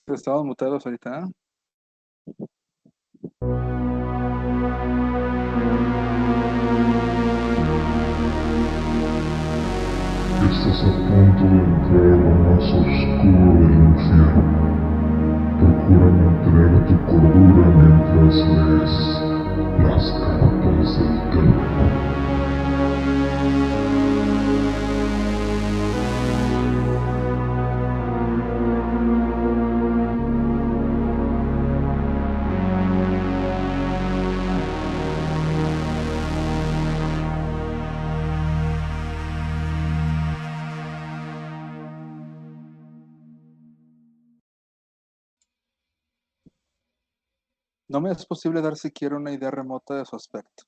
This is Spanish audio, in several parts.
Estamos mutados ahorita. Estás a punto de entrar a lo más oscuro del infierno. Procura mantener tu cordura mientras lees las cartas del terror. No me es posible dar siquiera una idea remota de su aspecto,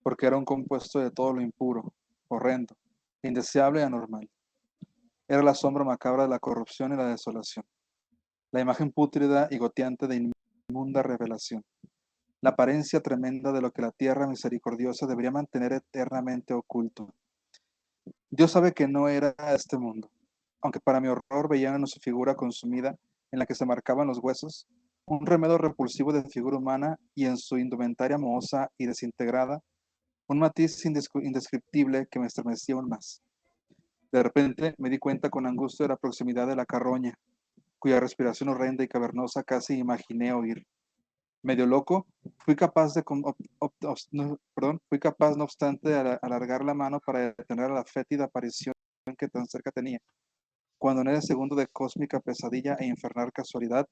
porque era un compuesto de todo lo impuro, horrendo, indeseable y anormal. Era la sombra macabra de la corrupción y la desolación, la imagen pútrida y goteante de inmunda revelación, la apariencia tremenda de lo que la tierra misericordiosa debería mantener eternamente oculto. Dios sabe que no era este mundo, aunque para mi horror veía en su figura consumida, en la que se marcaban los huesos, un remedio repulsivo de figura humana y en su indumentaria mohosa y desintegrada, un matiz indescriptible que me estremecía aún más. De repente me di cuenta con angustia de la proximidad de la carroña, cuya respiración horrenda y cavernosa casi imaginé oír. Medio loco, fui capaz no obstante de alargar la mano para detener a la fétida aparición que tan cerca tenía. Cuando en ese segundo de cósmica pesadilla e infernal casualidad,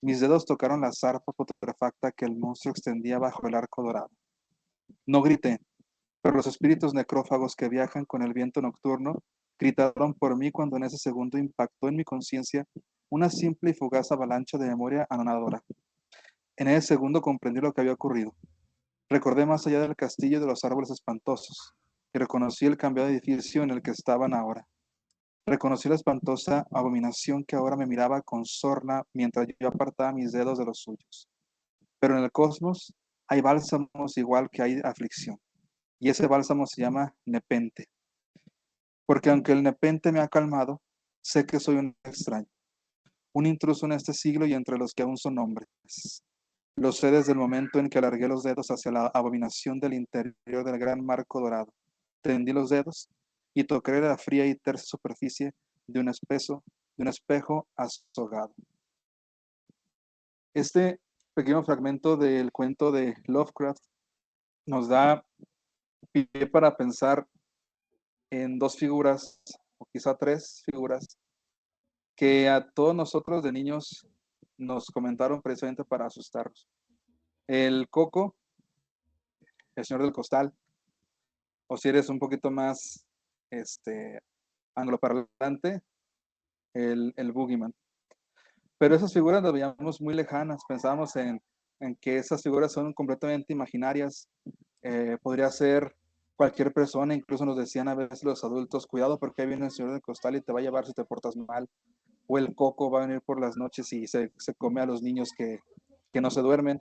mis dedos tocaron la zarpa putrefacta que el monstruo extendía bajo el arco dorado. No grité, pero los espíritus necrófagos que viajan con el viento nocturno gritaron por mí cuando en ese segundo impactó en mi conciencia una simple y fugaz avalancha de memoria anonadora. En ese segundo comprendí lo que había ocurrido. Recordé más allá del castillo y de los árboles espantosos, y reconocí el cambiado edificio en el que estaban ahora. Reconocí la espantosa abominación que ahora me miraba con sorna mientras yo apartaba mis dedos de los suyos. Pero en el cosmos hay bálsamos igual que hay aflicción, y ese bálsamo se llama nepente. Porque aunque el nepente me ha calmado, sé que soy un extraño, un intruso en este siglo y entre los que aún son hombres. Lo sé desde el momento en que alargué los dedos hacia la abominación del interior del gran marco dorado. Tendí los dedos y toqué la fría y tersa superficie de un espejo azogado. Este pequeño fragmento del cuento de Lovecraft nos da pie para pensar en dos figuras, o quizá tres figuras, que a todos nosotros de niños nos comentaron precisamente para asustarnos. El Coco, el señor del costal, o si eres un poquito más angloparlante, el Boogeyman. Pero esas figuras las veíamos muy lejanas, pensábamos en que esas figuras son completamente imaginarias, podría ser cualquier persona, incluso nos decían a veces los adultos, cuidado porque ahí viene el señor del costal y te va a llevar si te portas mal, o el Coco va a venir por las noches y se come a los niños que no se duermen,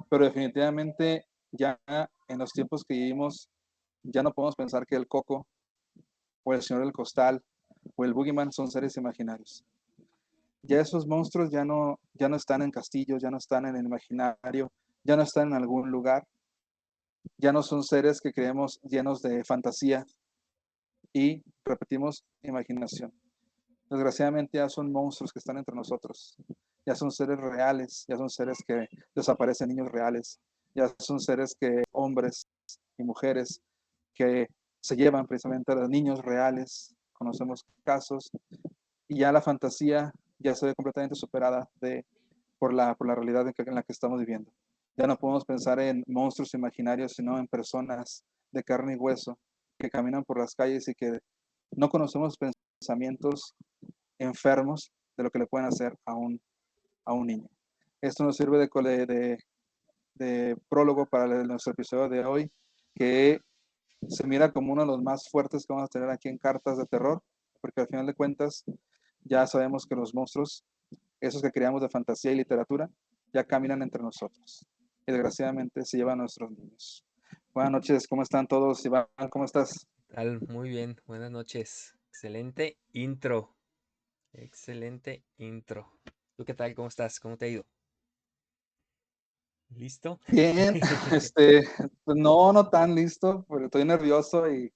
pero definitivamente ya en los tiempos que vivimos, ya no podemos pensar que el Coco o el señor del costal o el Boogeyman son seres imaginarios. Ya esos monstruos ya no están en castillos, ya no están en el imaginario, ya no están en algún lugar, ya no son seres que creemos llenos de fantasía y, repetimos, imaginación. Desgraciadamente ya son monstruos que están entre nosotros, ya son seres reales, ya son seres que desaparecen niños reales, ya son seres que hombres y mujeres que se llevan precisamente a los niños reales, conocemos casos, y ya la fantasía ya se ve completamente superada por la realidad en la que estamos viviendo. Ya no podemos pensar en monstruos imaginarios, sino en personas de carne y hueso que caminan por las calles y que no conocemos pensamientos enfermos de lo que le pueden hacer a un niño. Esto nos sirve de prólogo para nuestro episodio de hoy, que se mira como uno de los más fuertes que vamos a tener aquí en Cartas de Terror, porque al final de cuentas ya sabemos que los monstruos, esos que creamos de fantasía y literatura, ya caminan entre nosotros. Y desgraciadamente se llevan a nuestros niños. Buenas noches, ¿cómo están todos? Iván, ¿cómo estás? Tal, muy bien, buenas noches. Excelente intro. Excelente intro. ¿Tú qué tal? ¿Cómo estás? ¿Cómo te ha ido? ¿Listo? Bien, pues no tan listo, pero estoy nervioso y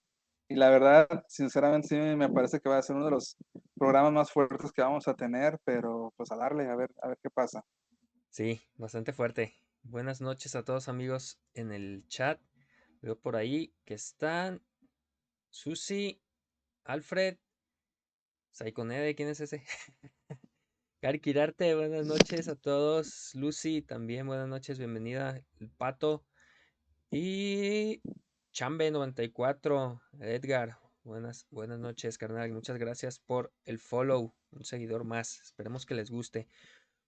la verdad, sinceramente, sí me parece que va a ser uno de los programas más fuertes que vamos a tener, pero pues a darle, a ver qué pasa. Sí, bastante fuerte. Buenas noches a todos amigos en el chat. Veo por ahí que están Susi, Alfred, Saikonede, ¿quién es ese? Cari Quirarte, buenas noches a todos. Lucy, también buenas noches, bienvenida. El Pato y Chambe94, Edgar, buenas noches, carnal. Muchas gracias por el follow, un seguidor más. Esperemos que les guste.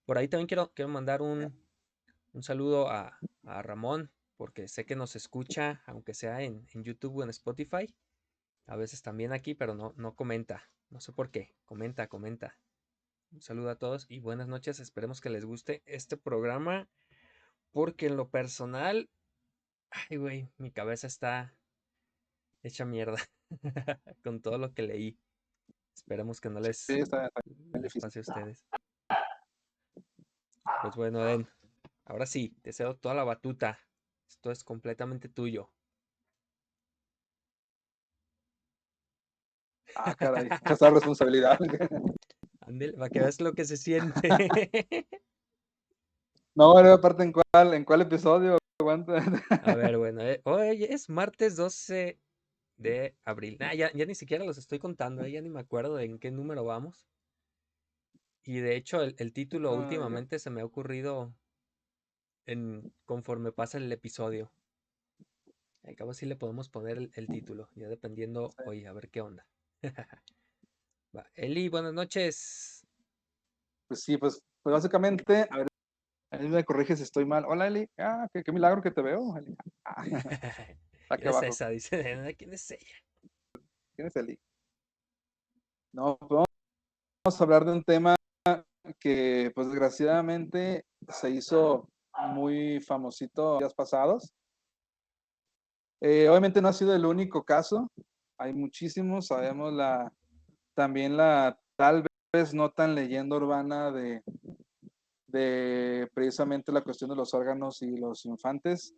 Por ahí también quiero mandar un saludo a Ramón, porque sé que nos escucha, aunque sea en YouTube o en Spotify. A veces también aquí, pero no comenta. No sé por qué. Comenta. Un saludo a todos y buenas noches. Esperemos que les guste este programa, porque en lo personal, ay, güey, mi cabeza está hecha mierda con todo lo que leí. Esperemos que no Sí, está bien les difícil. pase a ustedes. Pues bueno, Den, ahora sí, te cedo toda la batuta. Esto es completamente tuyo. Ah, caray, esa responsabilidad. Ándale, para que veas lo que se siente. No, pero aparte, en cuál episodio? Aguanta. A ver, bueno, hoy es martes 12 de abril. Ya ni siquiera los estoy contando, ya ni me acuerdo en qué número vamos. Y de hecho, el título Ay, últimamente se me ha ocurrido conforme pasa el episodio. Al cabo sí le podemos poner el título, ya dependiendo hoy, a ver qué onda. Va, Eli, buenas noches. pues sí, pues básicamente, a ver, ahí me corriges si estoy mal. Hola, Eli. Ah, qué milagro que te veo, Eli. Ah, ¿Quién aquí es abajo. esa? Dice, ¿quién es ella? ¿Quién es Eli? No, pues vamos a hablar de un tema que, pues desgraciadamente, se hizo muy famosito días pasados. Obviamente no ha sido el único caso, hay muchísimos, sabemos también la tal vez no tan leyenda urbana de precisamente la cuestión de los órganos y los infantes,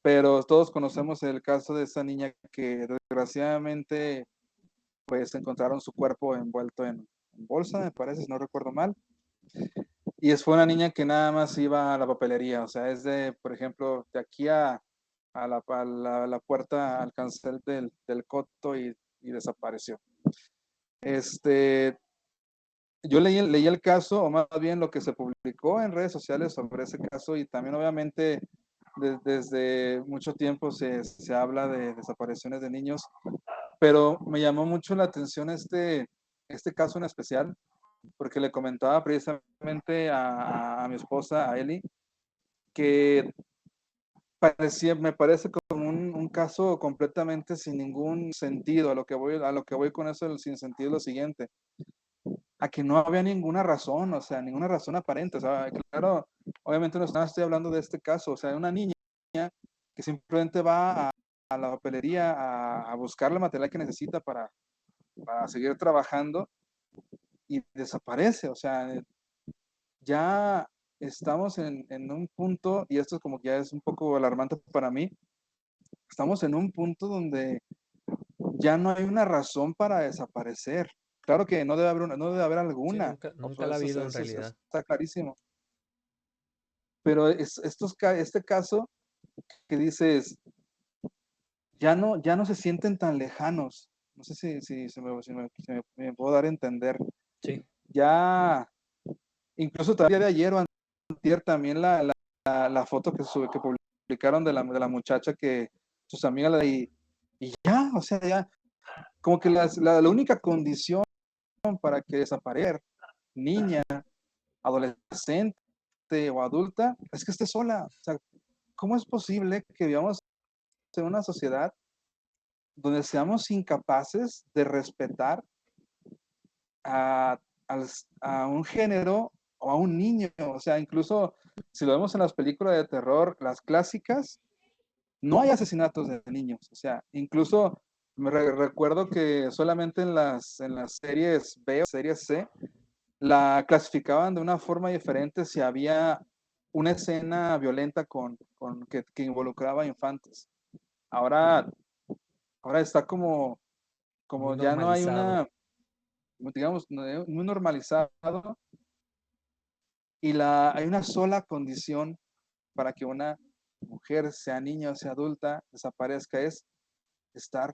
pero todos conocemos el caso de esa niña que desgraciadamente pues encontraron su cuerpo envuelto en bolsa, me parece, si no recuerdo mal. Fue una niña que nada más iba a la papelería, o sea, es de, por ejemplo, de aquí a la puerta al cancel del coto y desapareció. Este, yo leí el caso, o más bien lo que se publicó en redes sociales sobre ese caso, y también obviamente desde mucho tiempo se habla de desapariciones de niños, pero me llamó mucho la atención este caso en especial, porque le comentaba precisamente a mi esposa, a Eli, que me parece como un caso completamente sin ningún sentido. A lo que voy con eso del sin sentido es lo siguiente, a que no había ninguna razón, o sea, ninguna razón aparente. O sea, claro, obviamente no estoy hablando de este caso, o sea, una niña que simplemente va a la papelería a buscar el material que necesita para seguir trabajando y desaparece, o sea, ya estamos en un punto, y esto es como que ya es un poco alarmante para mí, estamos en un punto donde ya no hay una razón para desaparecer. Claro que no debe haber Sí, alguna, nunca la ha habido en eso realidad. está clarísimo. Pero este caso que dices, ya no se sienten tan lejanos. No sé si me puedo dar a entender. Sí. Ya, incluso todavía de ayer o antier también la foto que publicaron de la muchacha que sus amigas y ya, o sea, ya, como que la única condición para que desaparezca niña, adolescente o adulta es que esté sola. O sea, ¿cómo es posible que vivamos en una sociedad donde seamos incapaces de respetar a, a un género o a un niño? O sea, incluso si lo vemos en las películas de terror, las clásicas, no hay asesinatos de niños. O sea, incluso recuerdo que solamente en las series B o series C la clasificaban de una forma diferente si había una escena violenta que involucraba infantes. Ahora, ahora está Muy como ya no hay normalizado. una, digamos, muy normalizado y hay una sola condición para que una mujer, sea niña o sea adulta, desaparezca, es estar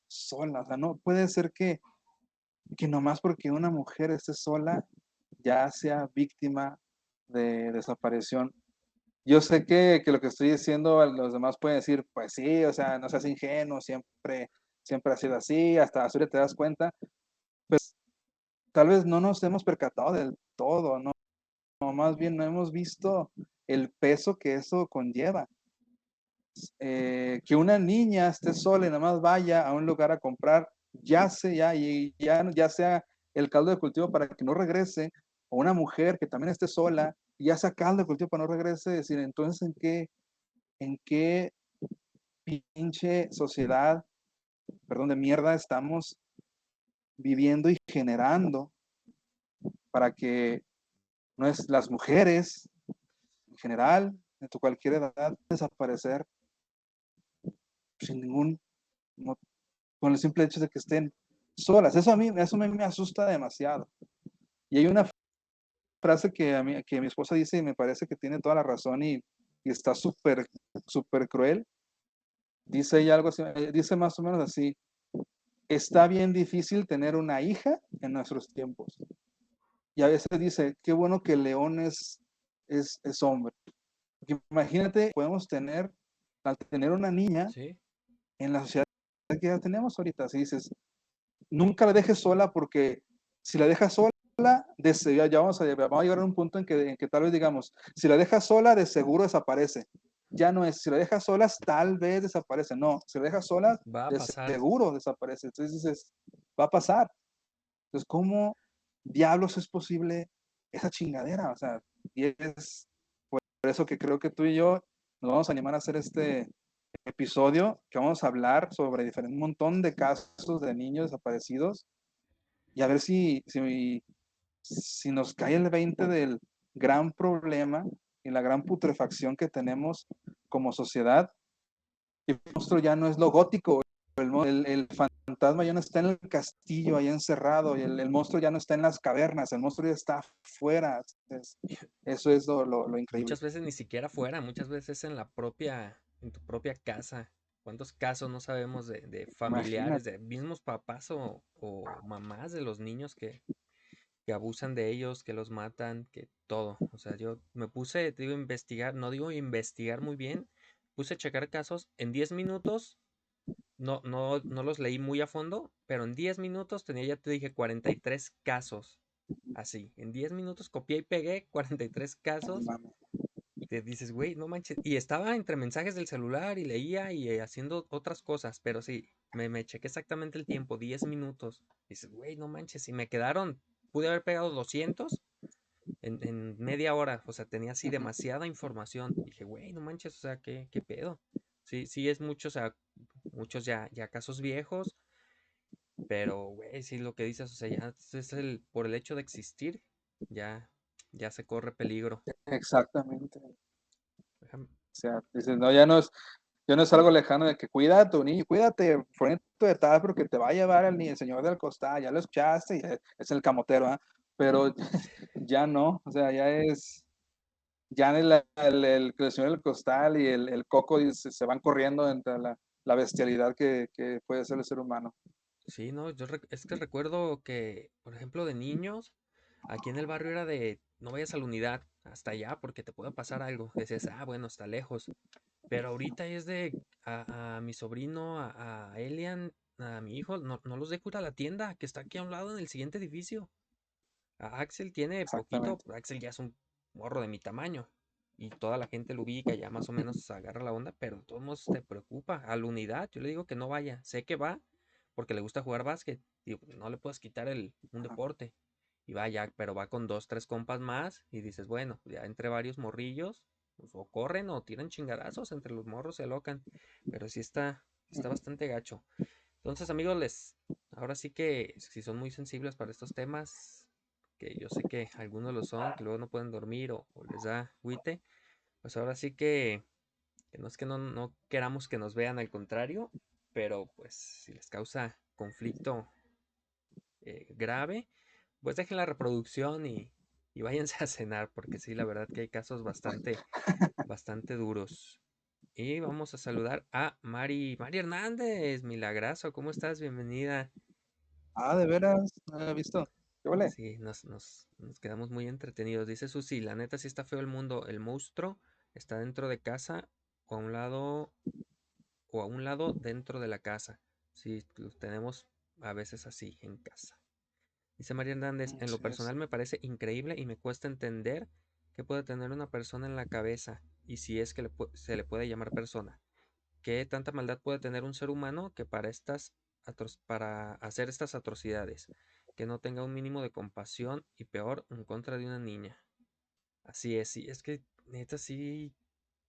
sola. O sea, no puede ser que nomás porque una mujer esté sola ya sea víctima de desaparición. Yo sé que lo que estoy diciendo, los demás pueden decir, pues sí, o sea, no seas ingenuo, siempre ha sido así, hasta ahora te das cuenta. Tal vez no nos hemos percatado del todo, ¿no? No, más bien no hemos visto el peso que eso conlleva. Que una niña esté sola y nada más vaya a un lugar a comprar, ya sea el caldo de cultivo para que no regrese, o una mujer que también esté sola, ya sea caldo de cultivo para no regrese, decir, entonces, ¿en qué pinche sociedad, perdón, de mierda estamos viviendo y generando para que las mujeres en general, de cualquier edad, desaparecer sin ningún con el simple hecho de que estén solas? Eso me asusta demasiado. Y hay una frase que mi esposa dice y me parece que tiene toda la razón y está súper, súper cruel. Dice ella algo así, dice más o menos así: está bien difícil tener una hija en nuestros tiempos. Y a veces dice, qué bueno que León es hombre. Porque imagínate, podemos al tener una niña Sí, en la sociedad que ya tenemos ahorita, así dices, nunca la dejes sola porque si la dejas sola, ya vamos a llegar a un punto en que tal vez digamos, si la dejas sola, de seguro desaparece. Ya no es, si la dejas sola, tal vez desaparece. No, si la dejas sola, va a de pasar. seguro desaparece. Entonces dices, va a pasar. Entonces, ¿cómo diablos es posible esa chingadera? O sea, y es por eso que creo que tú y yo nos vamos a animar a hacer este episodio, que vamos a hablar sobre un montón de casos de niños desaparecidos y a ver si nos cae el 20 del gran problema y la gran putrefacción que tenemos como sociedad. El monstruo ya no es lo gótico, el fantasma ya no está en el castillo, ahí encerrado, y el monstruo ya no está en las cavernas, el monstruo ya está afuera. Eso es lo increíble. Muchas veces ni siquiera fuera, muchas veces en tu propia casa. ¿Cuántos casos no sabemos de familiares, Imagínate. de mismos papás o mamás de los niños que abusan de ellos, que los matan, que todo? O sea, yo me puse, te digo, a investigar, no digo investigar muy bien, puse a checar casos en 10 minutos. No los leí muy a fondo, pero en 10 minutos tenía, ya te dije, 43 casos. Así, en 10 minutos copié y pegué 43 casos. Y te dices, güey, no manches. Y estaba entre mensajes del celular y leía y haciendo otras cosas, pero sí, me chequé exactamente el tiempo, 10 minutos. Dices, güey, no manches. Y me quedaron, pude haber pegado 200 en media hora. O sea, tenía así demasiada información. Dije, güey, no manches, o sea, ¿qué pedo? Sí, sí, es mucho, o sea, muchos ya casos viejos, pero, güey, sí, lo que dices, o sea, ya por el hecho de existir, ya, ya se corre peligro. Exactamente. O Déjame- sea, dices, no, ya no es algo lejano de que cuida a tu niño, cuídate, fulanito de tal, porque te va a llevar el señor del costal, ya lo escuchaste, y es el camotero, ¿ah? Pero ya no, o sea, ya el señor del costal y el coco se van corriendo entre la bestialidad que puede ser el ser humano. Sí, no, es que recuerdo que, por ejemplo, de niños, aquí en el barrio era de, no vayas a la unidad, hasta allá, porque te puede pasar algo. Decías, ah, bueno, está lejos. Pero ahorita es de, a mi sobrino, a Elian, a mi hijo, no los dejo ir a la tienda, que está aquí a un lado en el siguiente edificio. A Axel tiene poquito, Exactamente. Axel ya es un morro de mi tamaño. Y toda la gente lo ubica, ya más o menos agarra la onda, pero de todos modos te preocupa. A la unidad, yo le digo que no vaya. Sé que va porque le gusta jugar básquet. Digo, no le puedes quitar un deporte. Y vaya, pero va con dos, tres compas más. Y dices, bueno, ya entre varios morrillos, pues, o corren o tiran chingadazos, entre los morros se alocan. Pero sí está bastante gacho. Entonces, amigos, ahora sí que si son muy sensibles para estos temas, que yo sé que algunos lo son, que luego no pueden dormir o les da agüite, pues ahora sí que no es que no queramos que nos vean, al contrario, pero pues si les causa conflicto grave, pues dejen la reproducción y váyanse a cenar, porque sí, la verdad que hay casos bastante duros. Y vamos a saludar a Mari Hernández, milagrazo, ¿cómo estás? Bienvenida. Ah, de veras, no había visto. ¿Qué vale? Sí, nos quedamos muy entretenidos. Dice Susi, la neta sí está feo el mundo. El monstruo está dentro de casa o a un lado dentro de la casa. Sí, los tenemos a veces así en casa. Dice María Hernández, en lo Así es. personal me parece increíble y me cuesta entender qué puede tener una persona en la cabeza y si es que se le puede llamar persona. ¿Qué tanta maldad puede tener un ser humano que para hacer estas atrocidades? Que no tenga un mínimo de compasión y peor, en contra de una niña. Así es, sí, es que neta sí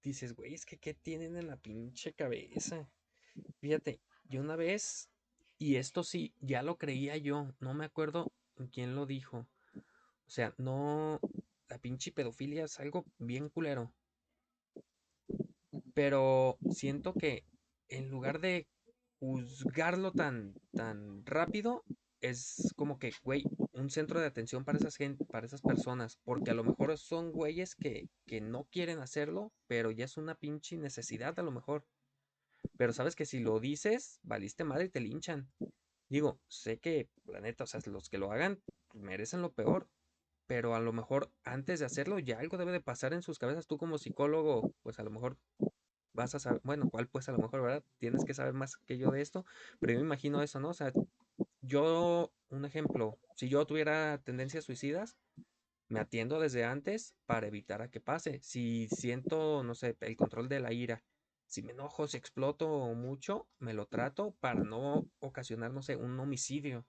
dices, güey, es que ¿qué tienen en la pinche cabeza? Fíjate, yo una vez, y esto sí, ya lo creía yo, no me acuerdo quién lo dijo. O sea, no, la pinche pedofilia es algo bien culero. Pero siento que en lugar de juzgarlo tan rápido, es como que, güey, un centro de atención para para esas personas, porque a lo mejor son güeyes que no quieren hacerlo, pero ya es una pinche necesidad a lo mejor. Pero sabes que si lo dices, valiste madre y te linchan. Digo, sé que, la neta, o sea, los que lo hagan pues, merecen lo peor, pero a lo mejor antes de hacerlo ya algo debe de pasar en sus cabezas. Tú como psicólogo, pues a lo mejor vas a saber, bueno, cuál pues a lo mejor, ¿verdad? Tienes que saber más que yo de esto, pero yo me imagino eso, ¿no? O sea, yo, un ejemplo, si yo tuviera tendencias suicidas, me atiendo desde antes para evitar a que pase. Si siento, no sé, el control de la ira, si me enojo, si exploto mucho, me lo trato para no ocasionar, no sé, un homicidio.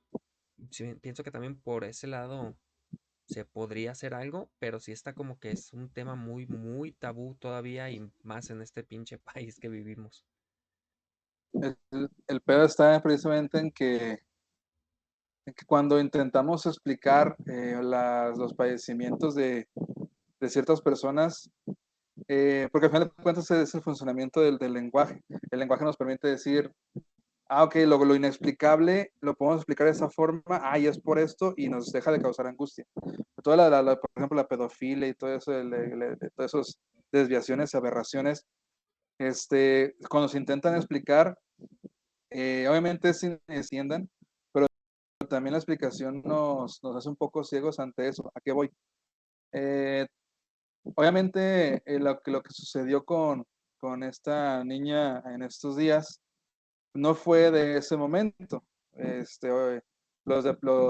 Sí, pienso que también por ese lado se podría hacer algo, pero sí está como que es un tema muy tabú todavía y más en este pinche país que vivimos. El pedo está precisamente en que cuando intentamos explicar los padecimientos de ciertas personas, porque al final de cuentas es el funcionamiento del lenguaje. El lenguaje nos permite decir, ah, ok, lo inexplicable lo podemos explicar de esa forma, ah, y es por esto, y nos deja de causar angustia. Toda por ejemplo, la pedofilia y todo eso, todas esas desviaciones, aberraciones, cuando se intentan explicar, obviamente sí desciendan, pero también la explicación nos hace un poco ciegos ante eso. ¿A qué voy? Eh, obviamente lo que sucedió con esta niña en estos días no fue de ese momento. Los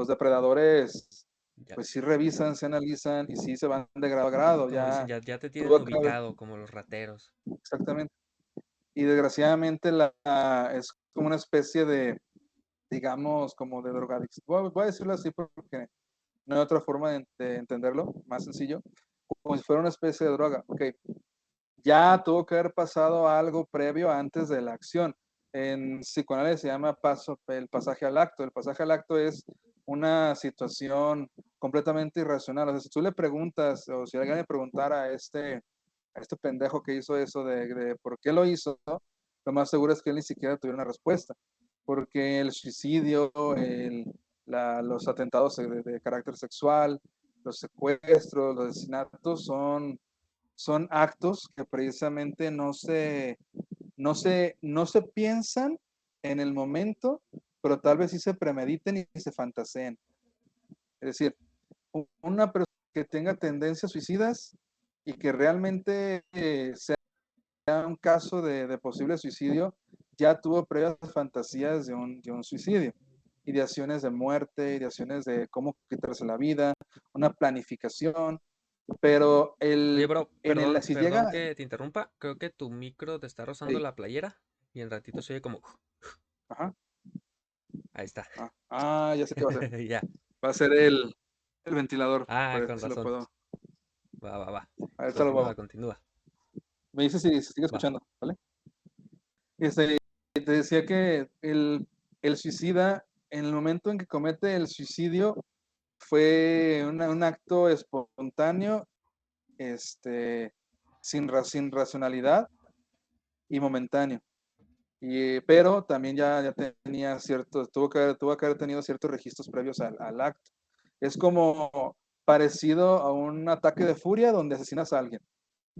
depredadores, Ya, pues sí revisan, se analizan y sí se van de grado a grado. como dicen, Ya ya te tienen tuvo que haber, ubicado como los rateros. exactamente. Y desgraciadamente es como una especie de, digamos, como de drogadicción. Voy a decirlo así porque no hay otra forma de entenderlo, más sencillo, como si fuera una especie de droga. Ok, ya tuvo que haber pasado algo previo antes de la acción. En psicoanálisis se llama el pasaje al acto. El pasaje al acto es una situación completamente irracional. O sea, si tú le preguntas, o si alguien le preguntara a este pendejo que hizo eso de por qué lo hizo, lo más seguro es que él ni siquiera tuviera una respuesta. Porque el suicidio, los atentados de carácter sexual, los secuestros, los asesinatos son actos que precisamente no se piensan en el momento, pero tal vez sí se premediten y se fantaseen. Es decir, una persona que tenga tendencias suicidas y que realmente sea un caso de posible suicidio, ya tuvo previas fantasías de un suicidio, ideaciones de muerte, ideaciones de cómo quitarse la vida, una planificación, pero Oye, bro, si perdón llega, que te interrumpa. Creo que tu micro te está rozando sí, la playera y en ratito se oye como... ajá, Ahí está. ya sé qué va a ser. Ya. Va a ser el ventilador, Ah, para ver con si lo razón. puedo. Va. Ahorita lo Continúa, hago. continúa. Me dice si se sigue Va. escuchando, ¿vale? Este, te decía que el suicida, en el momento en que comete el suicidio, fue un acto espontáneo, sin racionalidad y momentáneo. Pero también ya tenía ciertos, tuvo que haber tenido ciertos registros previos al acto. Es como parecido a un ataque de furia donde asesinas a alguien,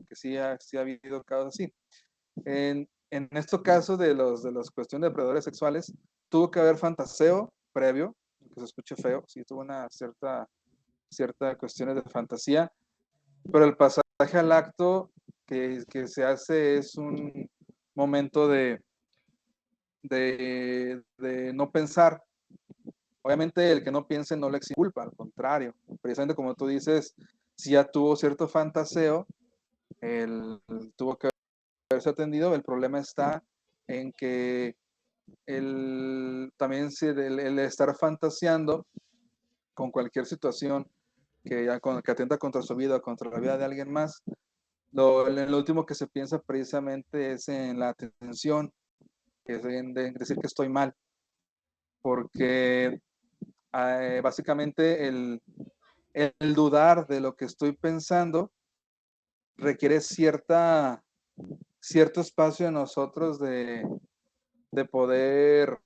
que sí ha habido casos así. En estos casos de los cuestiones de depredadores sexuales, tuvo que haber fantaseo previo, que se escuche feo, sí tuvo una cierta cuestiones de fantasía, pero el pasaje al acto que se hace es un momento de no pensar. Obviamente el que no piense no le exime culpa, al contrario, precisamente como tú dices, si ya tuvo cierto fantaseo, él tuvo que haberse atendido, el problema está en que también el estar fantaseando con cualquier situación que atenta contra su vida o contra la vida de alguien más, lo último que se piensa precisamente es en la atención, que es en decir que estoy mal, porque básicamente el dudar de lo que estoy pensando requiere cierto espacio en nosotros de poder,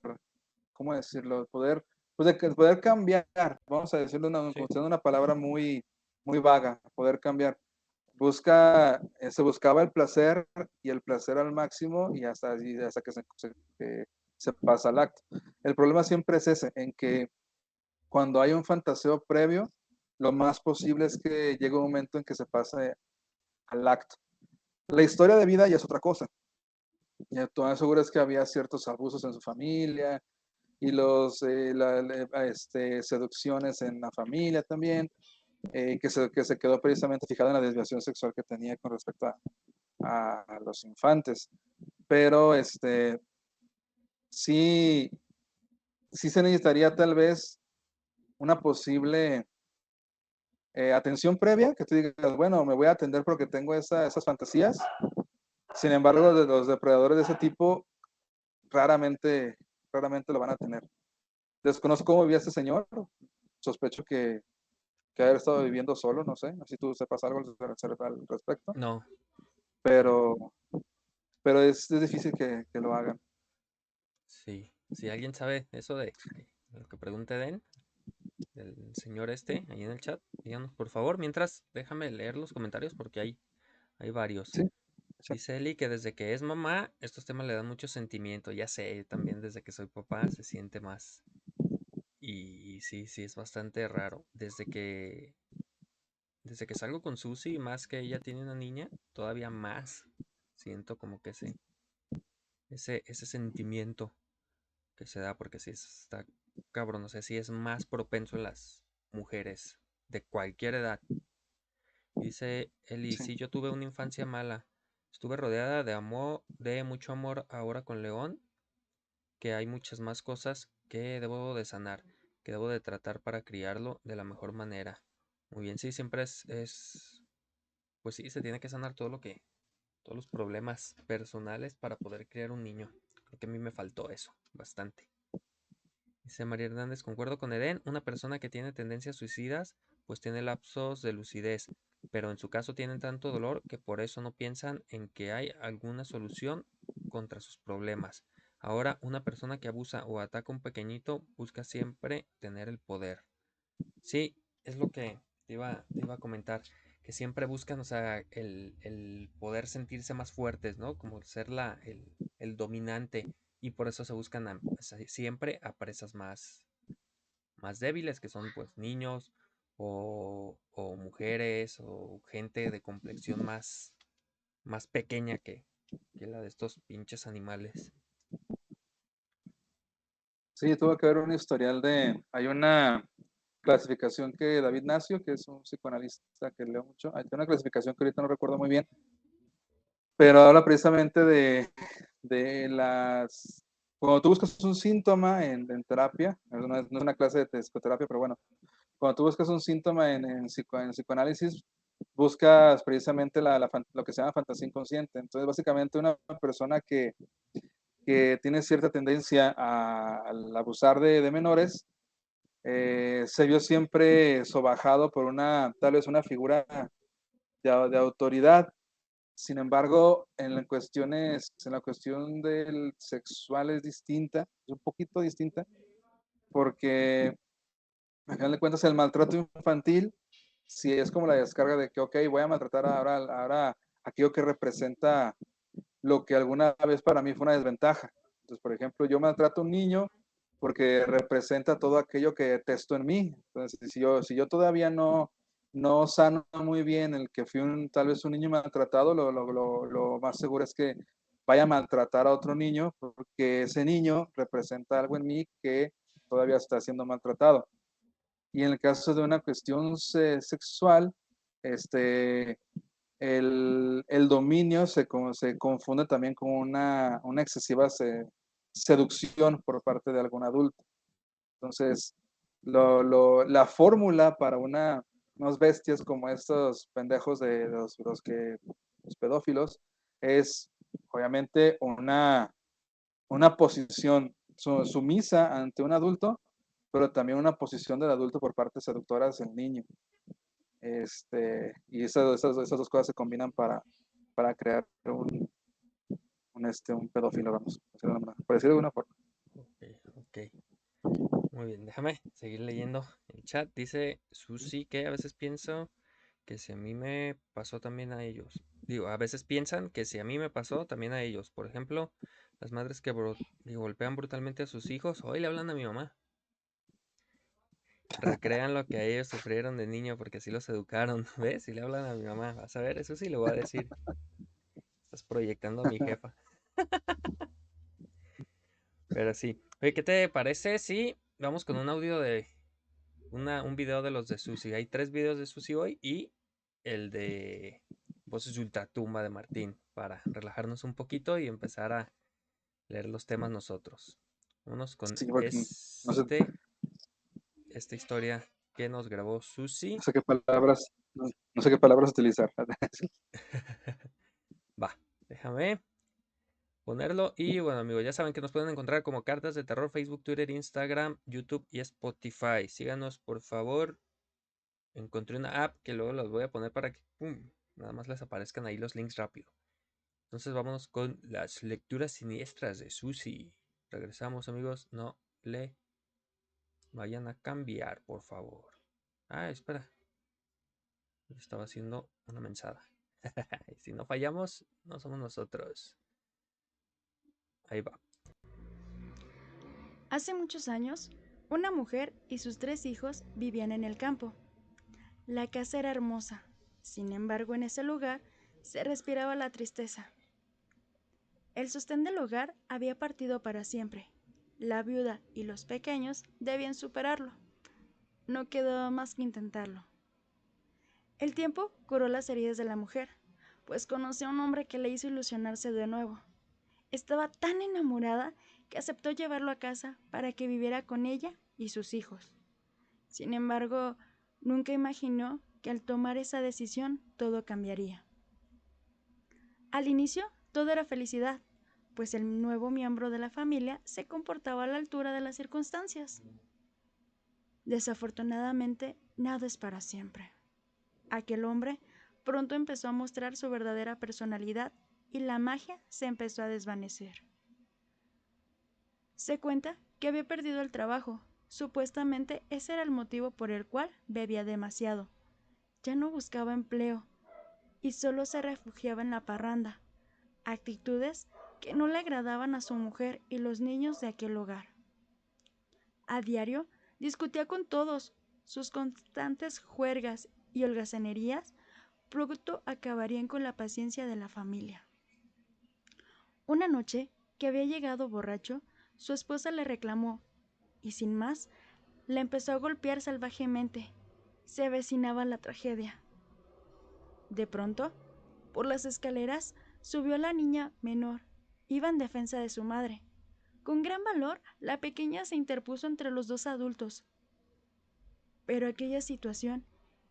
¿cómo decirlo? Pues de poder cambiar, vamos a decirlo Sí. usando una palabra muy vaga, poder cambiar. Se buscaba el placer y el placer al máximo y hasta que que se pasa al acto. El problema siempre es ese, en que cuando hay un fantaseo previo, lo más posible es que llegue un momento en que se pase al acto. La historia de vida ya es otra cosa. Ya tú aseguras que había ciertos abusos en su familia y seducciones en la familia también, que se quedó precisamente fijado en la desviación sexual que tenía con respecto a los infantes. Pero sí, sí se necesitaría tal vez una posible atención previa, que tú digas, bueno, me voy a atender porque tengo esas fantasías. Sin embargo, los depredadores de ese tipo raramente lo van a tener. Desconozco cómo vivía este señor, sospecho que haber estado viviendo solo, no sé, así tú sepas algo al respecto, No, pero, pero es difícil que lo hagan. sí. Si alguien sabe eso de lo que pregunte Den, del señor este, ahí en el chat, díganos por favor. Mientras, déjame leer los comentarios porque hay varios. Sí, sí, Dice Eli que desde que es mamá, estos temas le dan mucho sentimiento. Ya sé, también desde que soy papá se siente más. Y sí, sí, es bastante raro. Desde que salgo con Susi, más que ella tiene una niña, todavía más siento como que ese sentimiento que se da, porque sí está cabrón, no sé si es más propenso en las mujeres de cualquier edad. Dice Eli, sí. sí, yo tuve una infancia mala. Estuve rodeada de amor, de mucho amor ahora con León, que hay muchas más cosas que debo de sanar, que debo de tratar para criarlo de la mejor manera. Muy bien, sí, siempre pues sí, se tiene que sanar todos los problemas personales para poder criar un niño. Creo que a mí me faltó eso, bastante. Dice María Hernández, concuerdo con Eden, una persona que tiene tendencias suicidas, pues tiene lapsos de lucidez, pero en su caso tienen tanto dolor que por eso no piensan en que hay alguna solución contra sus problemas. Ahora, una persona que abusa o ataca a un pequeñito busca siempre tener el poder. Sí, es lo que te iba a comentar, que siempre buscan, o sea, el poder sentirse más fuertes, ¿no? Como ser el dominante, y por eso se buscan o sea, siempre a presas más débiles, que son pues niños o mujeres o gente de complexión más pequeña que la de estos pinches animales. Sí, tuvo que haber un historial hay una clasificación que David Nacio, que es un psicoanalista que leo mucho, hay una clasificación que ahorita no recuerdo muy bien, pero habla precisamente de cuando tú buscas un síntoma en terapia, no es una clase de psicoterapia, pero bueno, cuando tú buscas un síntoma en psicoanálisis, buscas precisamente lo que se llama fantasía inconsciente. Entonces, básicamente una persona que tiene cierta tendencia al abusar de menores, se vio siempre sobajado por tal vez una figura de autoridad. Sin embargo, en la cuestión del sexual es distinta, es un poquito distinta, porque al final de cuentas el maltrato infantil, si es como la descarga de que, ok, voy a maltratar ahora aquello que representa lo que alguna vez para mí fue una desventaja. Entonces, por ejemplo, yo maltrato a un niño porque representa todo aquello que detesto en mí. Entonces, si yo todavía no sano muy bien el que fui tal vez un niño maltratado, lo más seguro es que vaya a maltratar a otro niño porque ese niño representa algo en mí que todavía está siendo maltratado. Y en el caso de una cuestión sexual, este, el dominio se confunde también con una excesiva seducción por parte de algún adulto. Entonces, la fórmula para unos bestias como estos pendejos de los pedófilos es obviamente una posición sumisa ante un adulto, pero también una posición del adulto por parte seductora del niño. Y esas dos cosas se combinan para crear un pedófilo, vamos, por decirlo de alguna forma. Ok. Muy bien, déjame seguir leyendo el chat. Dice Susi que a veces pienso que si a mí me pasó también a ellos. Digo, a veces piensan que si a mí me pasó también a ellos. Por ejemplo, las madres que golpean brutalmente a sus hijos, hoy le hablan a mi mamá. Recrean lo que a ellos sufrieron de niño porque así los educaron. ¿Ves? Si le hablan a mi mamá, vas a ver, eso sí lo voy a decir. Estás proyectando a mi jefa. Pero sí. Oye, ¿qué te parece si vamos con un audio de un video de los de Susi? Hay 3 videos de Susi hoy y el de Voces de Ultratumba de Martín para relajarnos un poquito y empezar a leer los temas nosotros. Vámonos con Sí, porque esta historia que nos grabó Susi. no sé qué palabras utilizar. Va, déjame ponerlo. Y bueno, amigos, ya saben que nos pueden encontrar como Cartas de Terror, Facebook, Twitter, Instagram, YouTube y Spotify. Síganos, por favor. Encontré una app que luego los voy a poner para que nada más les aparezcan ahí los links rápido. Entonces vámonos con las lecturas siniestras de Susi. Regresamos, amigos. No le vayan a cambiar, por favor. Ah, espera. Estaba haciendo una mensada. Si no fallamos, no somos nosotros. Ahí va. Hace muchos años, una mujer y sus 3 hijos vivían en el campo. La casa era hermosa, sin embargo en ese lugar se respiraba la tristeza. El sostén del hogar había partido para siempre. La viuda y los pequeños debían superarlo. No quedaba más que intentarlo. El tiempo curó las heridas de la mujer, pues conoció a un hombre que le hizo ilusionarse de nuevo. Estaba tan enamorada que aceptó llevarlo a casa para que viviera con ella y sus hijos. Sin embargo, nunca imaginó que al tomar esa decisión todo cambiaría. Al inicio, todo era felicidad, pues el nuevo miembro de la familia se comportaba a la altura de las circunstancias. Desafortunadamente, nada es para siempre. Aquel hombre pronto empezó a mostrar su verdadera personalidad y la magia se empezó a desvanecer. Se cuenta que había perdido el trabajo. Supuestamente ese era el motivo por el cual bebía demasiado. Ya no buscaba empleo y solo se refugiaba en la parranda, actitudes que no le agradaban a su mujer y los niños de aquel hogar. A diario discutía con todos. Sus constantes juergas y holgazanerías pronto acabarían con la paciencia de la familia. Una noche, que había llegado borracho, su esposa le reclamó y sin más, la empezó a golpear salvajemente. Se avecinaba la tragedia. De pronto, por las escaleras subió la niña menor. Iba en defensa de su madre. Con gran valor, la pequeña se interpuso entre los 2 adultos. Pero aquella situación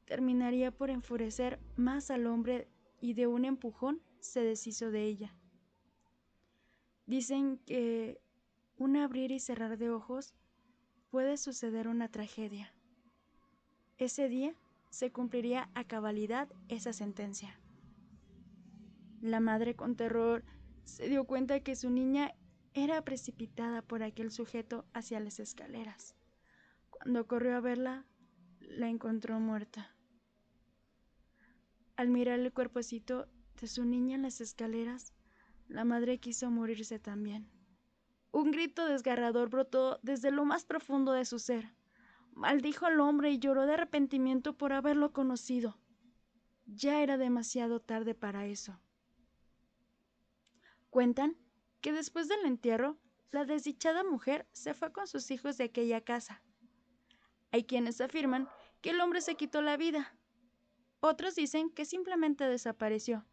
terminaría por enfurecer más al hombre y de un empujón se deshizo de ella. Dicen que un abrir y cerrar de ojos puede suceder una tragedia. Ese día se cumpliría a cabalidad esa sentencia. La madre, con terror, se dio cuenta que su niña era precipitada por aquel sujeto hacia las escaleras. Cuando corrió a verla, la encontró muerta. Al mirar el cuerpecito de su niña en las escaleras, la madre quiso morirse también. Un grito desgarrador brotó desde lo más profundo de su ser. Maldijo al hombre y lloró de arrepentimiento por haberlo conocido. Ya era demasiado tarde para eso. Cuentan que después del entierro, la desdichada mujer se fue con sus hijos de aquella casa. Hay quienes afirman que el hombre se quitó la vida. Otros dicen que simplemente desapareció,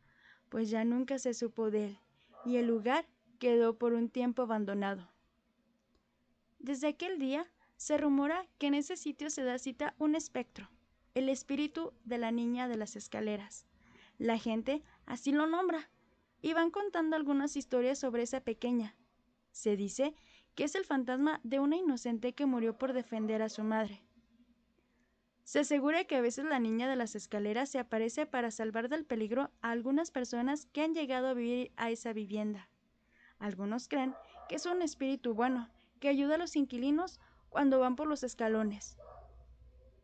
pues ya nunca se supo de él, y el lugar quedó por un tiempo abandonado. Desde aquel día, se rumora que en ese sitio se da cita un espectro, el espíritu de la niña de las escaleras. La gente así lo nombra, y van contando algunas historias sobre esa pequeña. Se dice que es el fantasma de una inocente que murió por defender a su madre. Se asegura que a veces la niña de las escaleras se aparece para salvar del peligro a algunas personas que han llegado a vivir a esa vivienda. Algunos creen que es un espíritu bueno, que ayuda a los inquilinos cuando van por los escalones.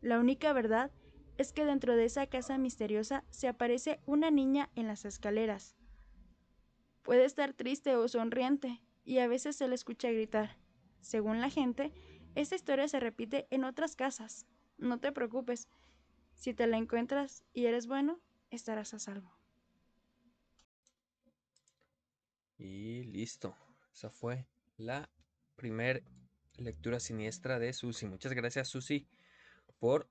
La única verdad es que dentro de esa casa misteriosa se aparece una niña en las escaleras. Puede estar triste o sonriente, y a veces se le escucha gritar. Según la gente, esta historia se repite en otras casas. No te preocupes, si te la encuentras y eres bueno, estarás a salvo. Y listo. Esa fue la primer lectura siniestra de Susi. Muchas gracias, Susi, por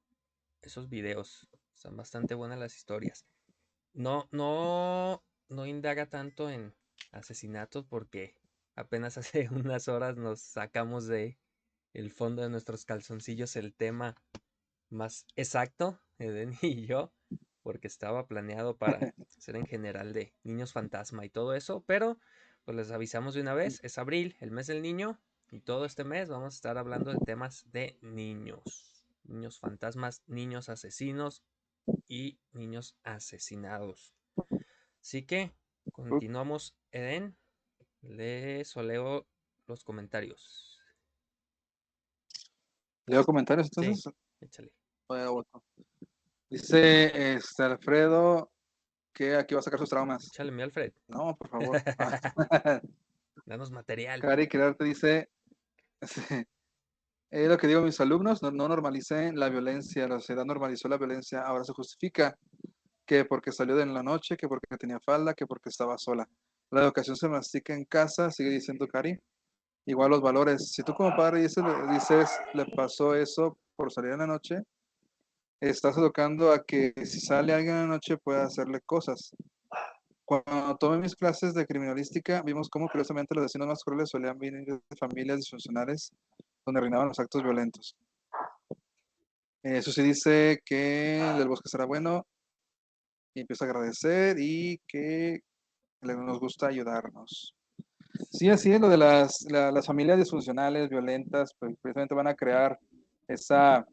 esos videos. Están bastante buenas las historias. No indaga tanto en asesinatos porque apenas hace unas horas nos sacamos de el fondo de nuestros calzoncillos el tema más exacto, Eden y yo, porque estaba planeado para ser en general de niños fantasma y todo eso, pero pues les avisamos de una vez, es abril, el mes del niño, y todo este mes vamos a estar hablando de temas de niños fantasmas, niños asesinos y niños asesinados. Así que continuamos, Eden, les leo los comentarios. ¿Leo comentarios Sí, entonces? échale. Bueno. Dice Alfredo que aquí va a sacar sus traumas. Échale, mi Alfred. No, por favor. Danos material. Cari Quirarte dice, es lo que digo a mis alumnos, no normalicen la violencia, la sociedad normalizó la violencia, ahora se justifica que porque salió de la noche, que porque tenía falda, que porque estaba sola. La educación se mastica en casa, sigue diciendo Cari. Igual los valores. Si tú como padre dices, le pasó eso por salir en la noche, estás educando a que si sale alguien en la noche pueda hacerle cosas. Cuando tomé mis clases de criminalística, vimos cómo curiosamente los vecinos más crueles solían venir de familias disfuncionales donde reinaban los actos violentos. Eso sí dice que del bosque será bueno y empieza a agradecer y que nos gusta ayudarnos. Sí, así es, lo de las familias disfuncionales, violentas, pues precisamente van a crear esa,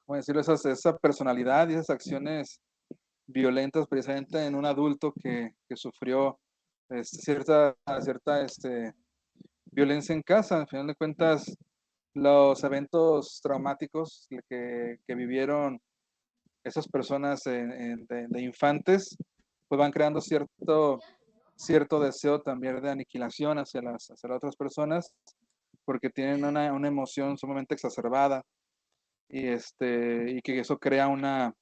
¿cómo decirlo? Esa personalidad y esas acciones violentas precisamente en un adulto que sufrió cierta violencia en casa. Al final de cuentas, los eventos traumáticos que vivieron esas personas de infantes, pues van creando cierto deseo también de aniquilación hacia las otras personas, porque tienen una emoción sumamente exacerbada y que eso crea una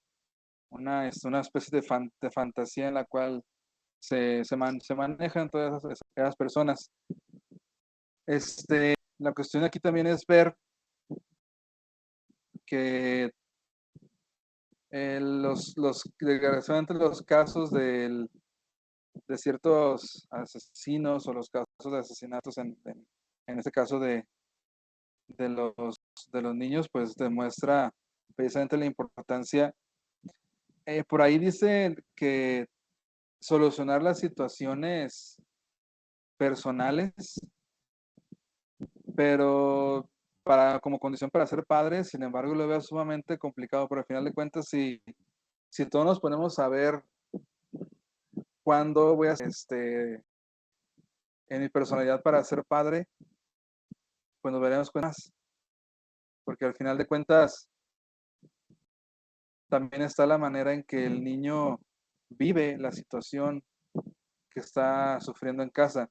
especie de fantasía en la cual se manejan todas esas personas. La cuestión aquí también es ver que desgraciadamente los casos de ciertos asesinos o los casos de asesinatos en este caso de los, de los niños, pues demuestra precisamente la importancia. Por ahí dice que solucionar las situaciones personales, pero como condición para ser padre. Sin embargo, lo veo sumamente complicado, pero al final de cuentas, si todos nos ponemos a ver cuándo voy a en mi personalidad para ser padre, pues nos veremos con más, porque al final de cuentas también está la manera en que el niño vive la situación que está sufriendo en casa.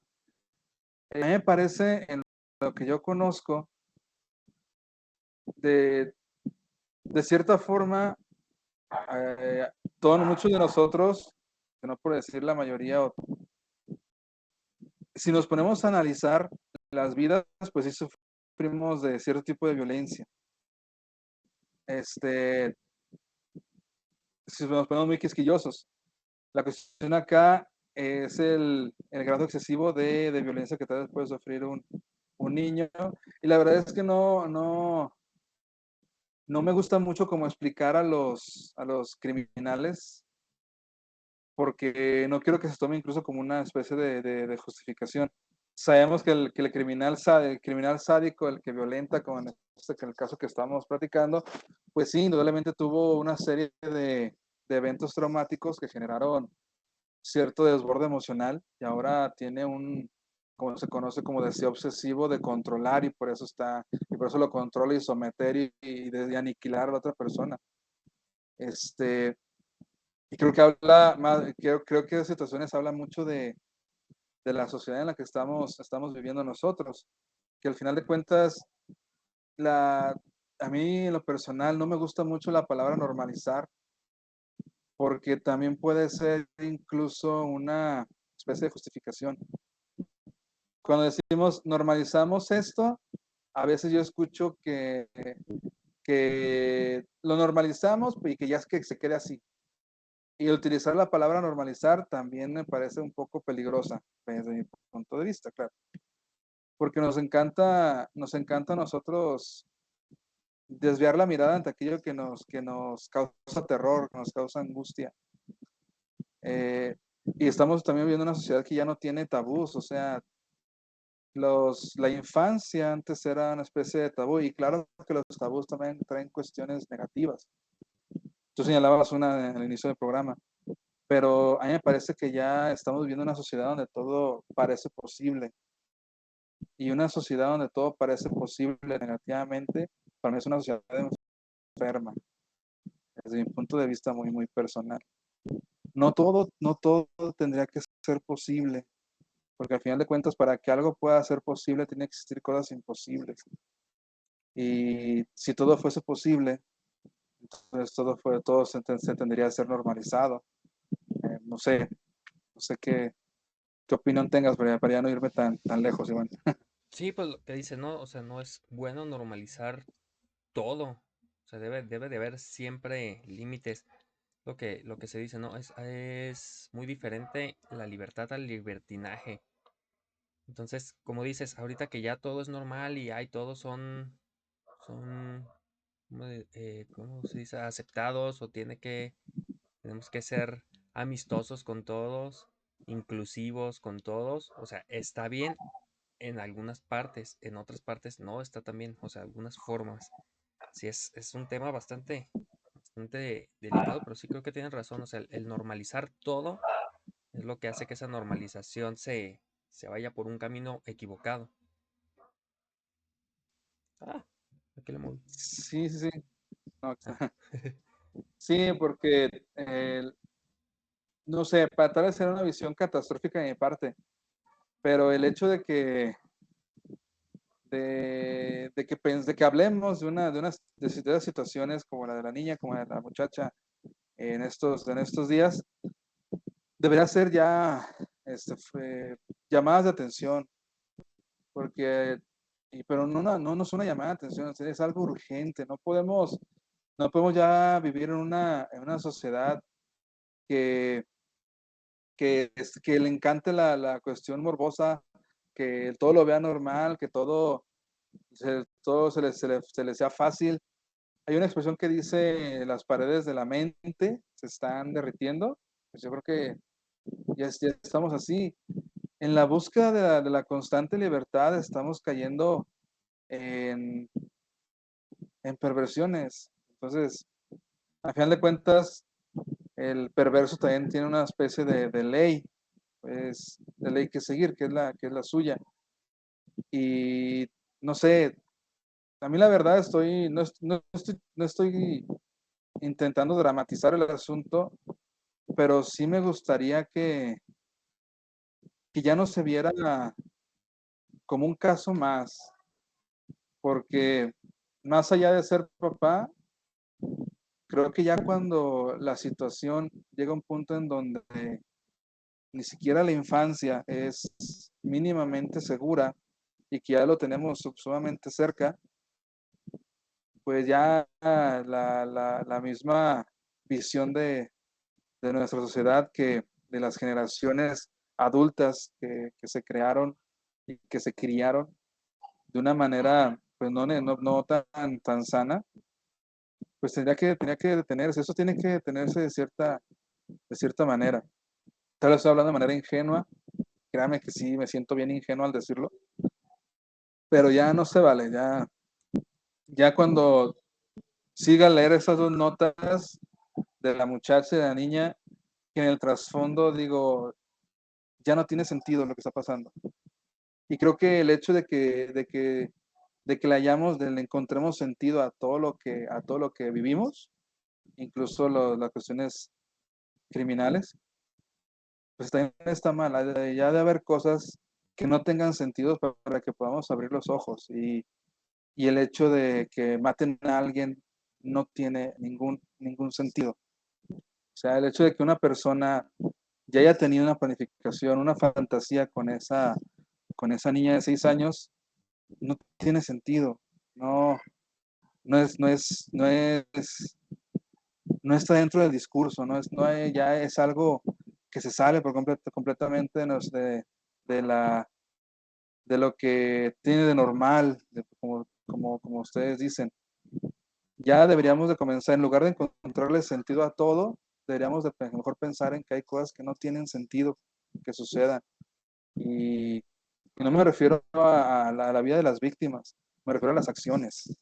A mí me parece, en lo que yo conozco, de, de cierta forma, muchos de nosotros, que no por decir la mayoría, si nos ponemos a analizar las vidas, pues sí sufrimos de cierto tipo de violencia. Si nos ponemos muy quisquillosos. La cuestión acá es el grado excesivo de violencia que tal vez puede sufrir un niño. Y la verdad es que no me gusta mucho como explicar a los criminales, porque no quiero que se tome incluso como una especie de justificación. Sabemos que el criminal sádico, el que violenta, como en el caso que estamos platicando, pues sí, indudablemente tuvo una serie de eventos traumáticos que generaron cierto desborde emocional y ahora tiene como se conoce como deseo obsesivo de controlar y por eso lo controla y someter y aniquilar a la otra persona. Y creo que creo que esas situaciones hablan mucho de la sociedad en la que estamos viviendo nosotros, que al final de cuentas, a mí en lo personal no me gusta mucho la palabra normalizar, porque también puede ser incluso una especie de justificación. Cuando decimos normalizamos esto, a veces yo escucho que lo normalizamos y que ya es que se quede así. Y utilizar la palabra normalizar también me parece un poco peligrosa desde mi punto de vista, claro. Porque nos encanta a nosotros desviar la mirada ante aquello que nos causa terror, que nos causa angustia. Y estamos también viviendo una sociedad que ya no tiene tabús, o sea, la infancia antes era una especie de tabú, y claro que los tabús también traen cuestiones negativas. Tú señalabas una en el inicio del programa, pero a mí me parece que ya estamos viviendo una sociedad donde todo parece posible, y una sociedad donde todo parece posible negativamente, para mí es una sociedad enferma, desde mi punto de vista muy, muy personal. No todo tendría que ser posible, porque al final de cuentas, para que algo pueda ser posible, tiene que existir cosas imposibles. Y si todo fuese posible, entonces todo se tendría a ser normalizado. No sé, no sé qué opinión tengas, para ya no irme tan lejos, Iván. Sí, pues lo que dice, ¿no? O sea, no es bueno normalizar todo. O sea, debe de haber siempre límites. Lo que se dice, ¿no? Es muy diferente la libertad al libertinaje. Entonces, como dices, ahorita que ya todo es normal y hay todos son, ¿cómo se dice? Aceptados o tenemos que ser amistosos con todos, inclusivos con todos. O sea, está bien en algunas partes, en otras partes no está tan bien. O sea, algunas formas. Sí, es un tema bastante delicado, pero sí creo que tienes razón. O sea, el normalizar todo es lo que hace que esa normalización se vaya por un camino equivocado. Ah, aquí le moví. Sí, sí, sí. No, Ah, sí, porque, no sé, para tal vez ser una visión catastrófica de mi parte, pero el hecho de que hablemos de unas situaciones como la de la niña, como la de la muchacha en estos días, debería ser ya llamadas de atención, porque, pero no es una llamada de atención, es algo urgente. No podemos ya vivir en una sociedad que, que le encante la cuestión morbosa, que todo lo vea normal, que todo se le sea fácil. Hay una expresión que dice: las paredes de la mente se están derritiendo. Pues yo creo que ya estamos así. En la búsqueda de la constante libertad estamos cayendo en, en perversiones. Entonces, a final de cuentas, el perverso también tiene una especie de ley, pues, de ley que seguir, que es la suya. Y no sé, a mí la verdad no estoy intentando dramatizar el asunto, pero sí me gustaría que ya no se viera como un caso más, porque más allá de ser papá, creo que ya cuando la situación llega a un punto en donde ni siquiera la infancia es mínimamente segura y que ya lo tenemos sumamente cerca, pues ya la misma visión de nuestra sociedad que de las generaciones adultas que se crearon y que se criaron de una manera pues no tan sana, pues tendría que detenerse. Eso tiene que detenerse de cierta manera. Tal vez estoy hablando de manera ingenua, créame que sí, me siento bien ingenuo al decirlo, pero ya no se vale, ya cuando siga a leer esas dos notas de la muchacha y de la niña, que en el trasfondo digo, ya no tiene sentido lo que está pasando. Y creo que el hecho de que le encontremos sentido a todo lo que vivimos, incluso las cuestiones criminales, pues también está mal. Ya de haber cosas que no tengan sentido para que podamos abrir los ojos. Y el hecho de que maten a alguien no tiene ningún sentido. O sea, el hecho de que una persona ya haya tenido una planificación, una fantasía con esa niña de 6 años, no tiene sentido. No, no está dentro del discurso, ya es algo que se sale completamente de, la, de lo que tiene de normal, como ustedes dicen. Ya deberíamos de comenzar, en lugar de encontrarle sentido a todo, deberíamos de mejor pensar en que hay cosas que no tienen sentido que sucedan. Y, y no me refiero a la vida de las víctimas, me refiero a las acciones.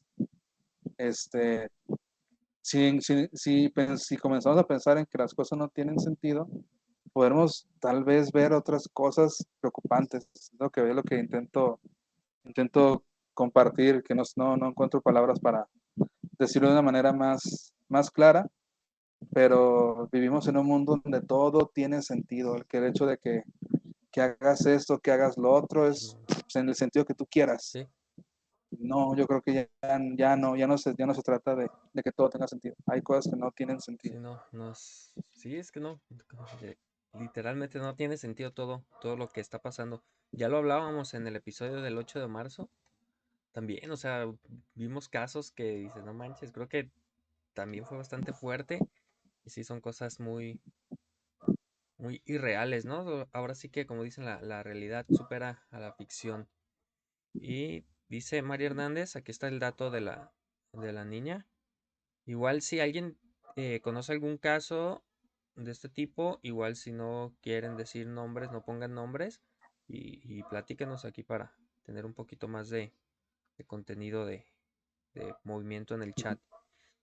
Este, si comenzamos a pensar en que las cosas no tienen sentido, podremos tal vez ver otras cosas preocupantes. Es lo que intento compartir, que no encuentro palabras para decirlo de una manera más clara, pero vivimos en un mundo donde todo tiene sentido. El hecho de que hagas esto, que hagas lo otro, es Simón. pues, en el sentido que tú quieras. Sí, No, yo creo que ya no se trata de que todo tenga sentido. Hay cosas que no tienen sí, sentido. no, no es, sí, es que no, literalmente no tiene sentido todo lo que está pasando. Ya lo hablábamos en el episodio del 8 de marzo, también, o sea, vimos casos que dices, no manches, creo que también fue bastante fuerte y sí son cosas muy irreales, ¿no? Ahora sí que, como dicen, la realidad supera a la ficción. Y dice María Hernández, aquí está el dato de la niña. Igual si alguien conoce algún caso de este tipo, igual si no quieren decir nombres, no pongan nombres y platíquenos aquí para tener un poquito más de contenido de movimiento en el chat.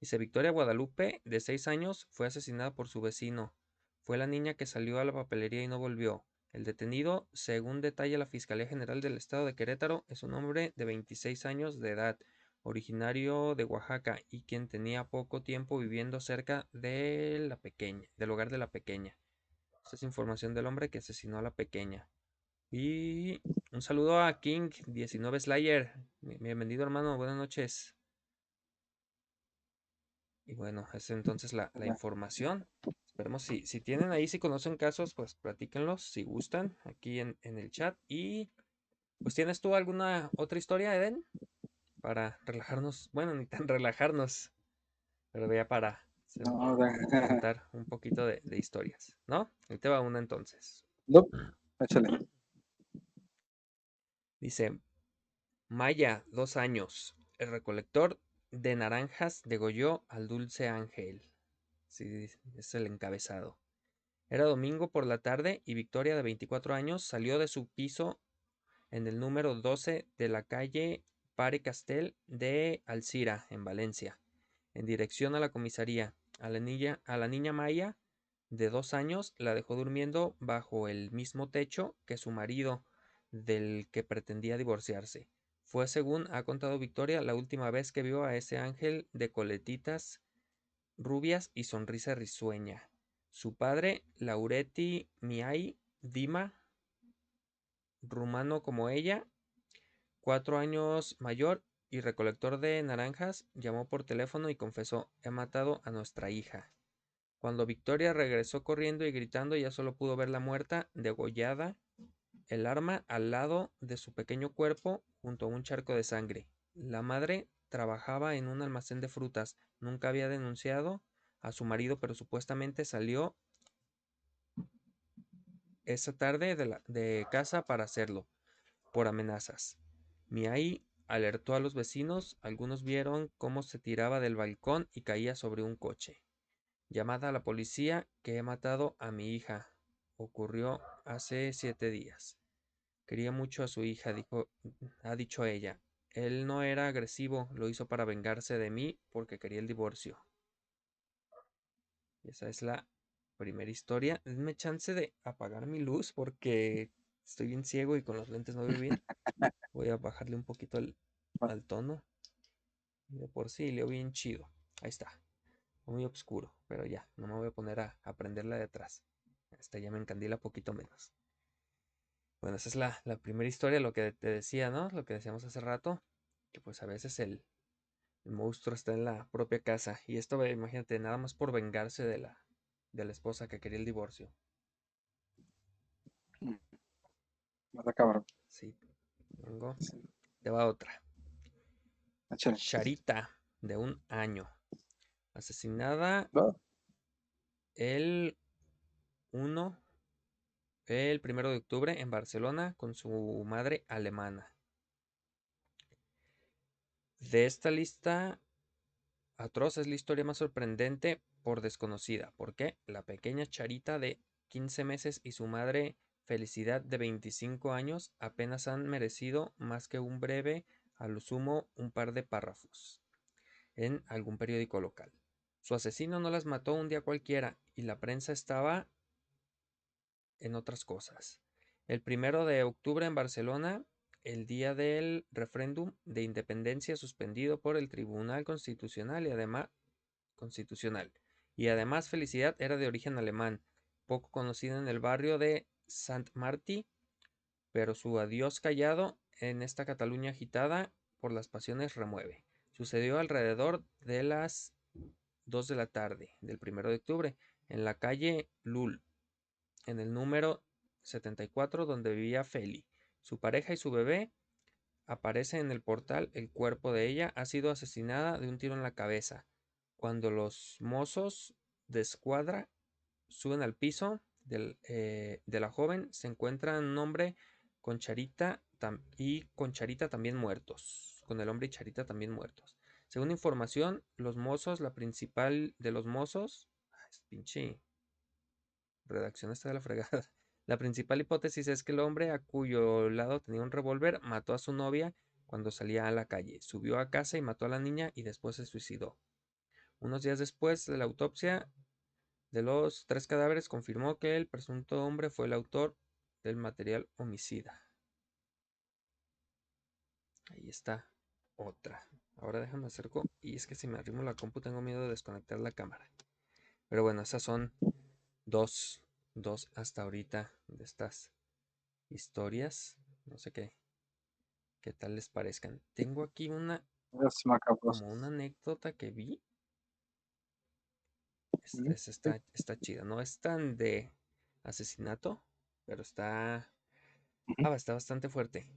Dice Victoria Guadalupe, de 6 años, fue asesinada por su vecino. Fue la niña que salió a la papelería y no volvió. El detenido, según detalla la Fiscalía General del Estado de Querétaro, es un hombre de 26 años de edad, originario de Oaxaca y quien tenía poco tiempo viviendo cerca del hogar de la pequeña. Esta es información del hombre que asesinó a la pequeña. Y un saludo a King19 Slayer. Bienvenido hermano, buenas noches. Y bueno, es entonces la información. Esperemos si tienen ahí, si conocen casos, pues platíquenlos si gustan aquí en el chat. Y pues ¿tienes tú alguna otra historia, Eden? Para relajarnos. Bueno, ni tan relajarnos, pero ya para No, contar un poquito de historias, ¿no? Ahí te va una entonces. no, échale. Dice, Maya, 2 años. El recolector de naranjas degolló al dulce ángel. Sí, es el encabezado. Era domingo por la tarde y Victoria, de 24 años, salió de su piso en el número 12 de la calle Pare Castel de Alcira, en Valencia, en dirección a la comisaría. A la niña Maya, de 2 años, la dejó durmiendo bajo el mismo techo que su marido, del que pretendía divorciarse. Fue, según ha contado Victoria, la última vez que vio a ese ángel de coletitas rubias y sonrisa risueña. Su padre, Laureti Miai Dima, rumano como ella, 4 años mayor y recolector de naranjas, llamó por teléfono y confesó: he matado a nuestra hija. Cuando Victoria regresó corriendo y gritando, ya solo pudo verla muerta, degollada, el arma al lado de su pequeño cuerpo, junto a un charco de sangre. La madre trabajaba en un almacén de frutas. Nunca había denunciado a su marido, pero supuestamente salió esa tarde de casa para hacerlo, por amenazas. Miai alertó a los vecinos. Algunos vieron cómo se tiraba del balcón y caía sobre un coche. Llamada a la policía, que he matado a mi hija. Ocurrió hace 7 días. Quería mucho a su hija, ha dicho ella. Él no era agresivo, lo hizo para vengarse de mí porque quería el divorcio. Esa es la primera historia. Denme chance de apagar mi luz porque estoy bien ciego y con los lentes no veo bien. Voy a bajarle un poquito al tono. De por sí leo bien chido. Ahí está. Muy oscuro, pero ya, no me voy a poner a prenderla de atrás. Esta ya me encandila poquito menos. Bueno, esa es la primera historia, lo que te decía, ¿no? Lo que decíamos hace rato, que pues a veces el monstruo está en la propia casa. Y esto, imagínate, nada más por vengarse de la esposa que quería el divorcio. Mata cabrón. Sí, vengo. Sí. Te va otra. Échale. Charita, de 1 año. Asesinada No. el 1 de octubre en Barcelona con su madre alemana. De esta lista atroz es la historia más sorprendente por desconocida. ¿Por qué? La pequeña Charita de 15 meses y su madre Felicidad de 25 años apenas han merecido más que un breve, a lo sumo un par de párrafos, en algún periódico local. Su asesino no las mató un día cualquiera y la prensa estaba en otras cosas. El 1 de octubre en Barcelona, el día del referéndum de independencia suspendido por el Tribunal Constitucional y además Felicidad era de origen alemán, poco conocida en el barrio de Sant Martí, pero su adiós callado en esta Cataluña agitada por las pasiones remueve. Sucedió alrededor de las 2 de la tarde del 1 de octubre en la calle Lul, en el número 74 donde vivía Feli. Su pareja y su bebé. Aparece en el portal el cuerpo de ella. Ha sido asesinada de un tiro en la cabeza. Cuando los mozos de escuadra suben al piso de la joven, se encuentra un hombre con Charita y con Charita también muertos. Con el hombre y Charita también muertos. Según información, los mozos, la principal de los mozos, pinche redacción está de la fregada. La principal hipótesis es que el hombre, a cuyo lado tenía un revólver, mató a su novia cuando salía a la calle, subió a casa y mató a la niña y después se suicidó. Unos días después de la autopsia de los 3 cadáveres confirmó que el presunto hombre fue el autor del material homicida. Ahí está otra. Ahora déjame acerco y es que si me arrimo la compu tengo miedo de desconectar la cámara. Pero bueno, esas son dos hasta ahorita de estas historias. No sé qué tal les parezcan. Tengo aquí Es macabroso. como una anécdota que vi. Sí. Está chida. No es tan de asesinato, pero está Ujú. bastante fuerte.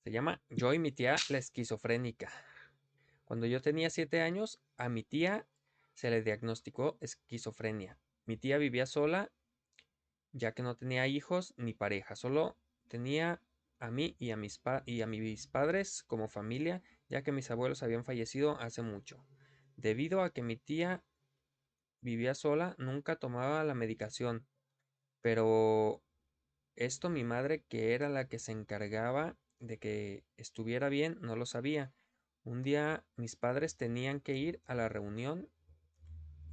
Se llama Yo y mi tía la esquizofrénica. Cuando yo tenía 7 años, a mi tía se le diagnosticó esquizofrenia. Mi tía vivía sola, ya que no tenía hijos ni pareja, solo tenía a mí y a mis padres como familia, ya que mis abuelos habían fallecido hace mucho. Debido a que mi tía vivía sola, nunca tomaba la medicación, pero esto mi madre, que era la que se encargaba de que estuviera bien, no lo sabía. Un día mis padres tenían que ir a la reunión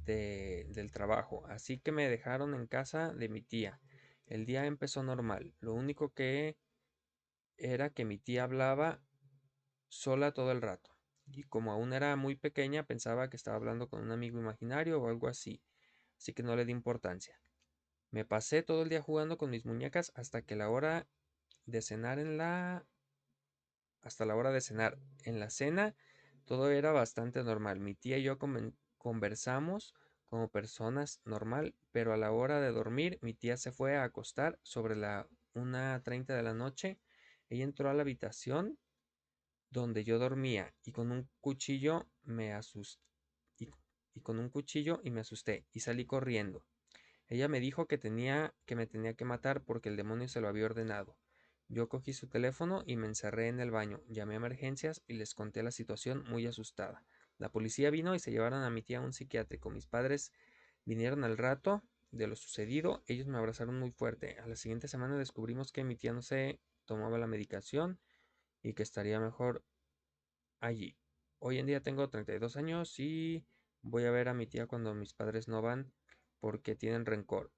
del trabajo, así que me dejaron en casa de mi tía. El día empezó normal. Lo único que era que mi tía hablaba sola todo el rato. Y como aún era muy pequeña, pensaba que estaba hablando con un amigo imaginario o algo así. Así que no le di importancia. Me pasé todo el día jugando con mis muñecas de cenar hasta la hora de cenar. En la cena todo era bastante normal. Mi tía y yo conversamos como personas normal, pero a la hora de dormir mi tía se fue a acostar sobre la 1:30 de la noche. Ella entró a la habitación donde yo dormía y con un cuchillo me asusté y con un cuchillo y me asusté y salí corriendo. Ella me dijo que me tenía que matar porque el demonio se lo había ordenado. Yo cogí su teléfono y me encerré en el baño. Llamé a emergencias y les conté la situación muy asustada. La policía vino y se llevaron a mi tía a un psiquiátrico. Mis padres vinieron al rato de lo sucedido. Ellos me abrazaron muy fuerte. A la siguiente semana descubrimos que mi tía no se tomaba la medicación y que estaría mejor allí. Hoy en día tengo 32 años y voy a ver a mi tía cuando mis padres no van porque tienen rencor.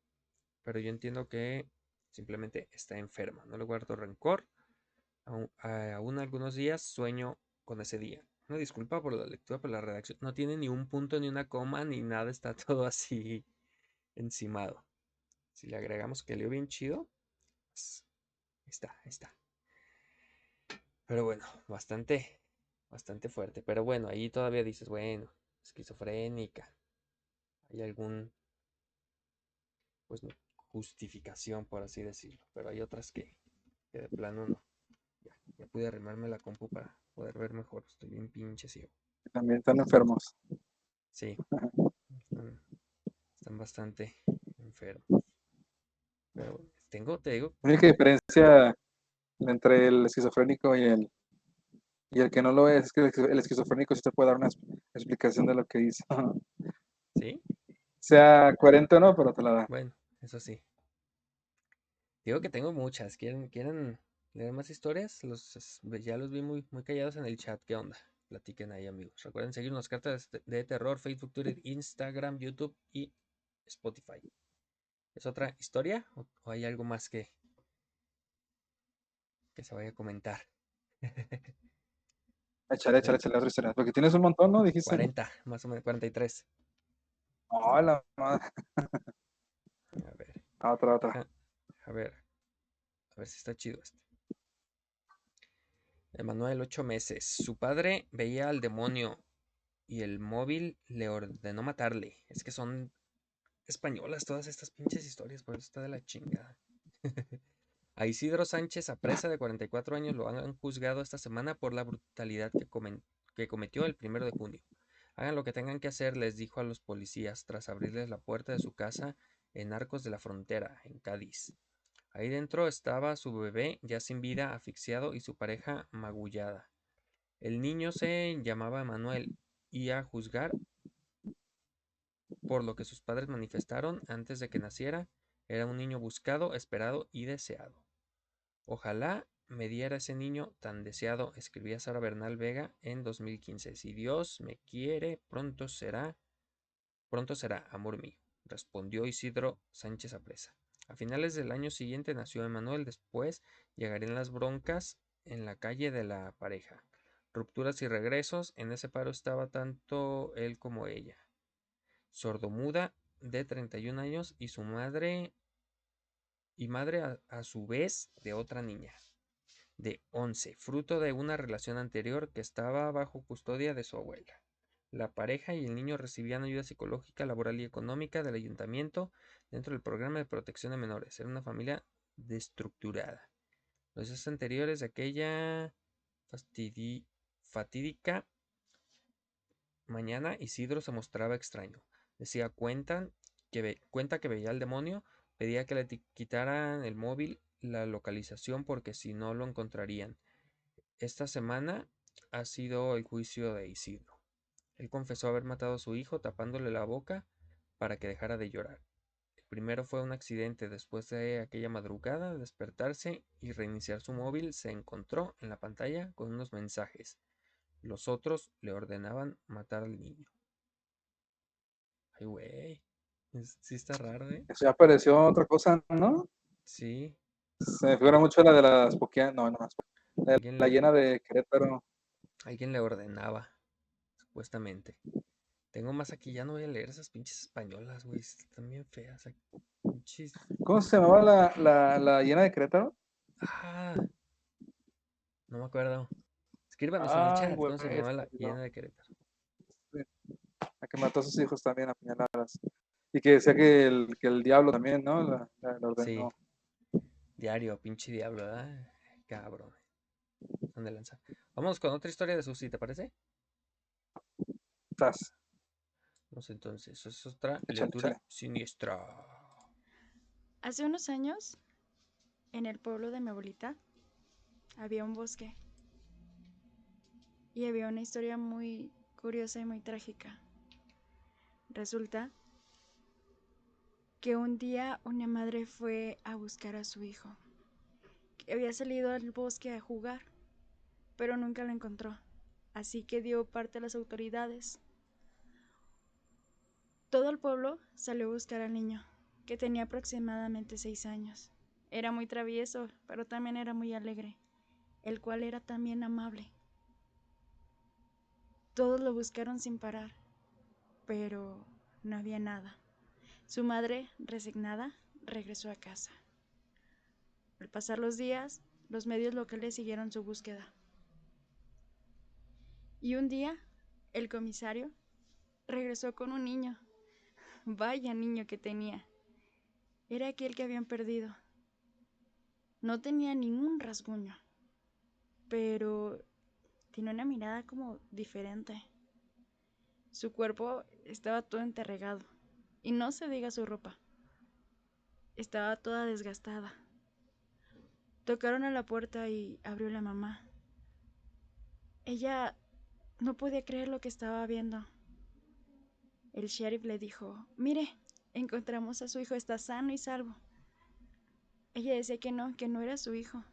Pero yo entiendo que simplemente está enferma. No le guardo rencor. Aún algunos días sueño con ese día. Una disculpa por la lectura, pero la redacción no tiene ni un punto, ni una coma, ni nada. Está todo así encimado. Si le agregamos que leo bien chido, pues ahí está. Pero bueno, bastante fuerte. Pero bueno, ahí todavía dices, bueno, esquizofrénica. Hay algún, pues no, justificación, por así decirlo. Pero hay otras que de plano no. Ya pude arrimarme la compu para poder ver mejor. Estoy bien pinche ciego. También están enfermos. Sí, están, están bastante enfermos. Pero te digo, La única diferencia entre el esquizofrénico y el que no lo es que el esquizofrénico sí te puede dar una explicación de lo que hizo. ¿sí? Sea coherente o no, pero te la da. Bueno, eso sí. Digo que tengo muchas. ¿Quieren leer más historias? Ya los vi muy callados en el chat. ¿Qué onda? Platiquen ahí, amigos. Recuerden seguirnos cartas de terror, Facebook, Twitter, Instagram, YouTube y Spotify. ¿Es otra historia o hay algo más que se vaya a comentar? Échale otra historia. Porque tienes un montón, ¿no? Dijiste. 40, más o menos, 43. Oh, la madre. A ver, Otra. deja- a ver, a ver si está chido este. Emanuel, 8 meses. Su padre veía al demonio y el móvil le ordenó matarle. Es que son españolas todas estas pinches historias, por eso está de la chingada. A Isidro Sánchez Apresa, de 44 años, lo han juzgado esta semana por la brutalidad que cometió el 1 de junio. Hagan lo que tengan que hacer, les dijo a los policías tras abrirles la puerta de su casa en Arcos de la Frontera, en Cádiz. Ahí dentro estaba su bebé ya sin vida, asfixiado, y su pareja magullada. El niño se llamaba Emanuel y a juzgar por lo que sus padres manifestaron antes de que naciera, era un niño buscado, esperado y deseado. Ojalá me diera ese niño tan deseado, escribía Sara Bernal Vega en 2015. Si Dios me quiere, pronto será, amor mío, respondió Isidro Sánchez Apresa. A finales del año siguiente nació Emanuel, después llegarían las broncas en la calle de la pareja. Rupturas y regresos, en ese paro estaba tanto él como ella. Sordomuda, de 31 años, y madre a su vez de otra niña, de 11, fruto de una relación anterior que estaba bajo custodia de su abuela. La pareja y el niño recibían ayuda psicológica, laboral y económica del ayuntamiento dentro del programa de protección de menores. Era una familia destructurada. Los días anteriores de aquella fatídica mañana, Isidro se mostraba extraño. Decía, cuenta que veía al demonio, pedía que le quitaran el móvil, la localización, porque si no lo encontrarían. Esta semana ha sido el juicio de Isidro. Él confesó haber matado a su hijo tapándole la boca para que dejara de llorar. El primero fue un accidente. Después de aquella madrugada, al despertarse y reiniciar su móvil, se encontró en la pantalla con unos mensajes. Los otros le ordenaban matar al niño. Ay, güey. Sí está raro, ¿eh? Eso ya apareció otra cosa, ¿no? Sí. Se me figura mucho la de las Pokémon, no, Alguien la le, llena de Querétaro. alguien le ordenaba, supuestamente. Tengo más aquí, ya no voy a leer esas pinches españolas, güey. Están bien feas. Pinches. ¿Cómo se llamaba la llena de Querétaro? Ah, no me acuerdo. Escríbanos en el Ay, chat güey, cómo se se llama me la olvidó. llena de Querétaro. La que mató a sus hijos también a puñaladas. Y que decía que el diablo también, ¿no? La Sí, ordenó. diario, pinche diablo, ¿verdad? Cabrón. ¿Dónde lanza? Vamos con otra historia de Susi, ¿te parece? Tras, Vamos entonces, es otra échale, lectura échale. siniestra. Hace unos años, en el pueblo de mi abuelita, había un bosque y había una historia muy curiosa y muy trágica. Resulta que un día una madre fue a buscar a su hijo, que había salido al bosque a jugar, pero nunca lo encontró, así que dio parte a las autoridades. Todo el pueblo salió a buscar al niño, que tenía aproximadamente 6 años. Era muy travieso, pero también era muy alegre, el cual era también amable. Todos lo buscaron sin parar, pero no había nada. Su madre, resignada, regresó a casa. Al pasar los días, los medios locales siguieron su búsqueda. Y un día, el comisario regresó con un niño. Vaya niño que tenía. Era aquel que habían perdido. No tenía ningún rasguño, pero tenía una mirada como diferente. Su cuerpo estaba todo enterregado, y no se diga su ropa. Estaba toda desgastada. Tocaron a la puerta y abrió la mamá. Ella no podía creer lo que estaba viendo. El sheriff le dijo: mire, encontramos a su hijo, está sano y salvo. Ella decía que no era su hijo.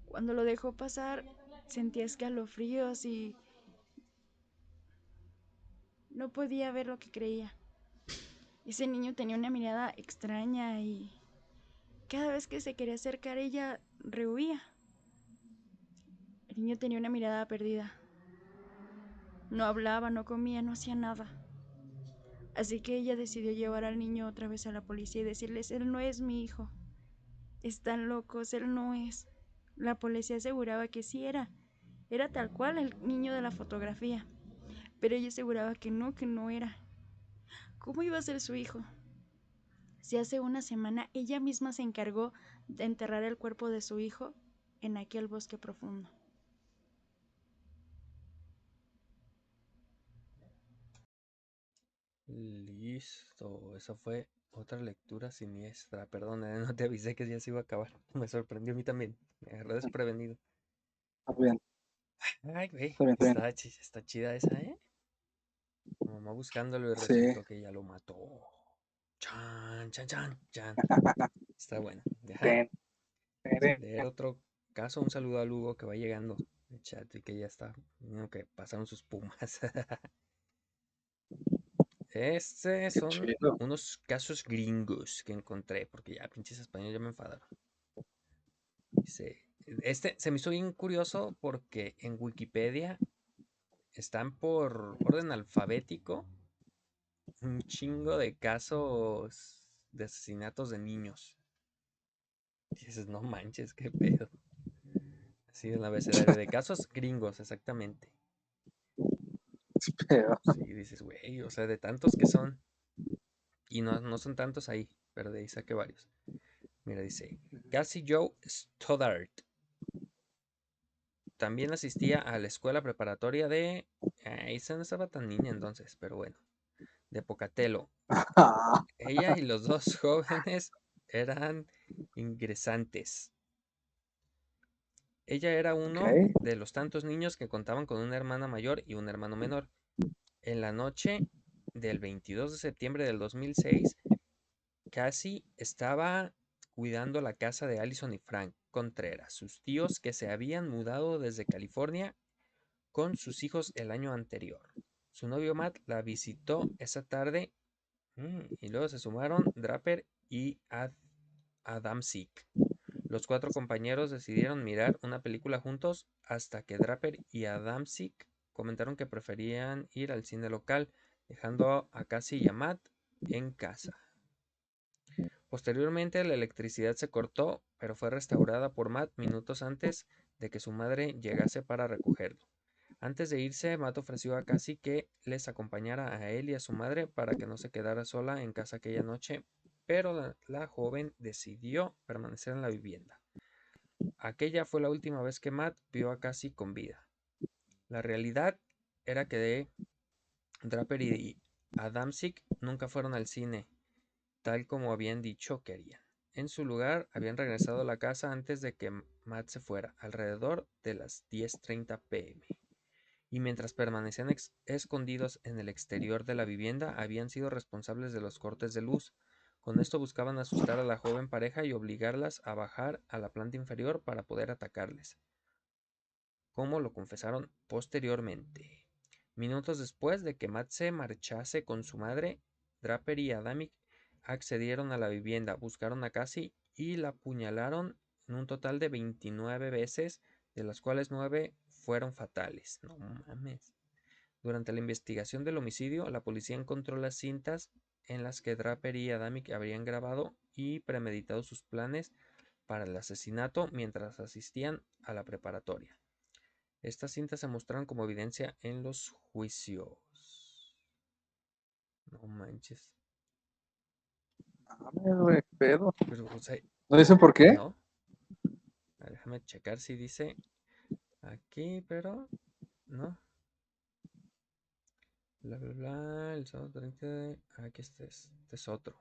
Cuando lo dejó pasar, sentía escalofríos y no podía ver lo que creía. Ese niño tenía una mirada extraña y cada vez que se quería acercar ella rehuía. El niño tenía una mirada perdida. No hablaba, no comía, no hacía nada. Así que ella decidió llevar al niño otra vez a la policía y decirles: él no es mi hijo. Están locos, él no es. La policía aseguraba que sí era. Era tal cual el niño de la fotografía. Pero ella aseguraba que no era. ¿Cómo iba a ser su hijo? Si hace una semana ella misma se encargó de enterrar el cuerpo de su hijo en aquel bosque profundo. Listo, esa fue otra lectura siniestra. Perdón, no te avisé que ya se iba a acabar. Me sorprendió a mí también. Me agarré desprevenido. Está bien, Ay, güey, está bien, está bien. está chida esa, ¿eh? Mi mamá buscándolo y Sí, resultó que ella lo mató. Chan, chan, chan, chan. Está bueno. Deja ten, ten. leer otro caso. Un saludo a Lugo que va llegando el chat y que ya está. Que pasaron sus pumas. Qué Son chido. unos casos gringos que encontré, porque ya pinches españoles ya me enfadaron. Dice, este se me hizo bien curioso porque en Wikipedia están por orden alfabético un chingo de casos de asesinatos de niños. Y dices, no manches, qué pedo. Así en el abecedario de casos gringos, exactamente. Pero, Sí, dices, güey, o sea, de tantos que son. Y no son tantos ahí, pero de ahí saqué varios. Mira, dice, Cassie Joe Stoddart. También asistía a la escuela preparatoria de... esa no estaba tan niña entonces, pero bueno. De Pocatello. Ella y los dos jóvenes eran ingresantes. Ella era uno ok. de los tantos niños que contaban con una hermana mayor y un hermano menor. En la noche del 22 de septiembre del 2006, Cassie estaba cuidando la casa de Allison y Frank Contreras, sus tíos que se habían mudado desde California con sus hijos el año anterior. Su novio Matt la visitó esa tarde y luego se sumaron Draper y Adamczyk. Los 4 compañeros decidieron mirar una película juntos hasta que Draper y Adamczyk comentaron que preferían ir al cine local, dejando a Cassie y a Matt en casa. Posteriormente la electricidad se cortó, pero fue restaurada por Matt minutos antes de que su madre llegase para recogerlo. Antes de irse, Matt ofreció a Cassie que les acompañara a él y a su madre para que no se quedara sola en casa aquella noche, pero la joven decidió permanecer en la vivienda. Aquella fue la última vez que Matt vio a Cassie con vida. La realidad era que Draper y Adamczyk nunca fueron al cine, tal como habían dicho querían. En su lugar, habían regresado a la casa antes de que Matt se fuera, alrededor de las 10:30 p.m. Y mientras permanecían escondidos en el exterior de la vivienda, habían sido responsables de los cortes de luz. Con esto buscaban asustar a la joven pareja y obligarlas a bajar a la planta inferior para poder atacarles, como lo confesaron posteriormente. Minutos después de que Matt se marchase con su madre, Draper y Adamic accedieron a la vivienda, buscaron a Cassie y la apuñalaron en un total de 29 veces, de las cuales 9 fueron fatales. No mames. Durante la investigación del homicidio, la policía encontró las cintas en las que Draper y Adamic habrían grabado y premeditado sus planes para el asesinato mientras asistían a la preparatoria. Estas cintas se mostraron como evidencia en los juicios. No manches. Mames, güey, qué pedo. Pero, o sea, ¿No dicen por qué? no. A ver, déjame checar si dice aquí, pero no. Bla, bla, bla. El sábado 30 de... Aquí este es otro.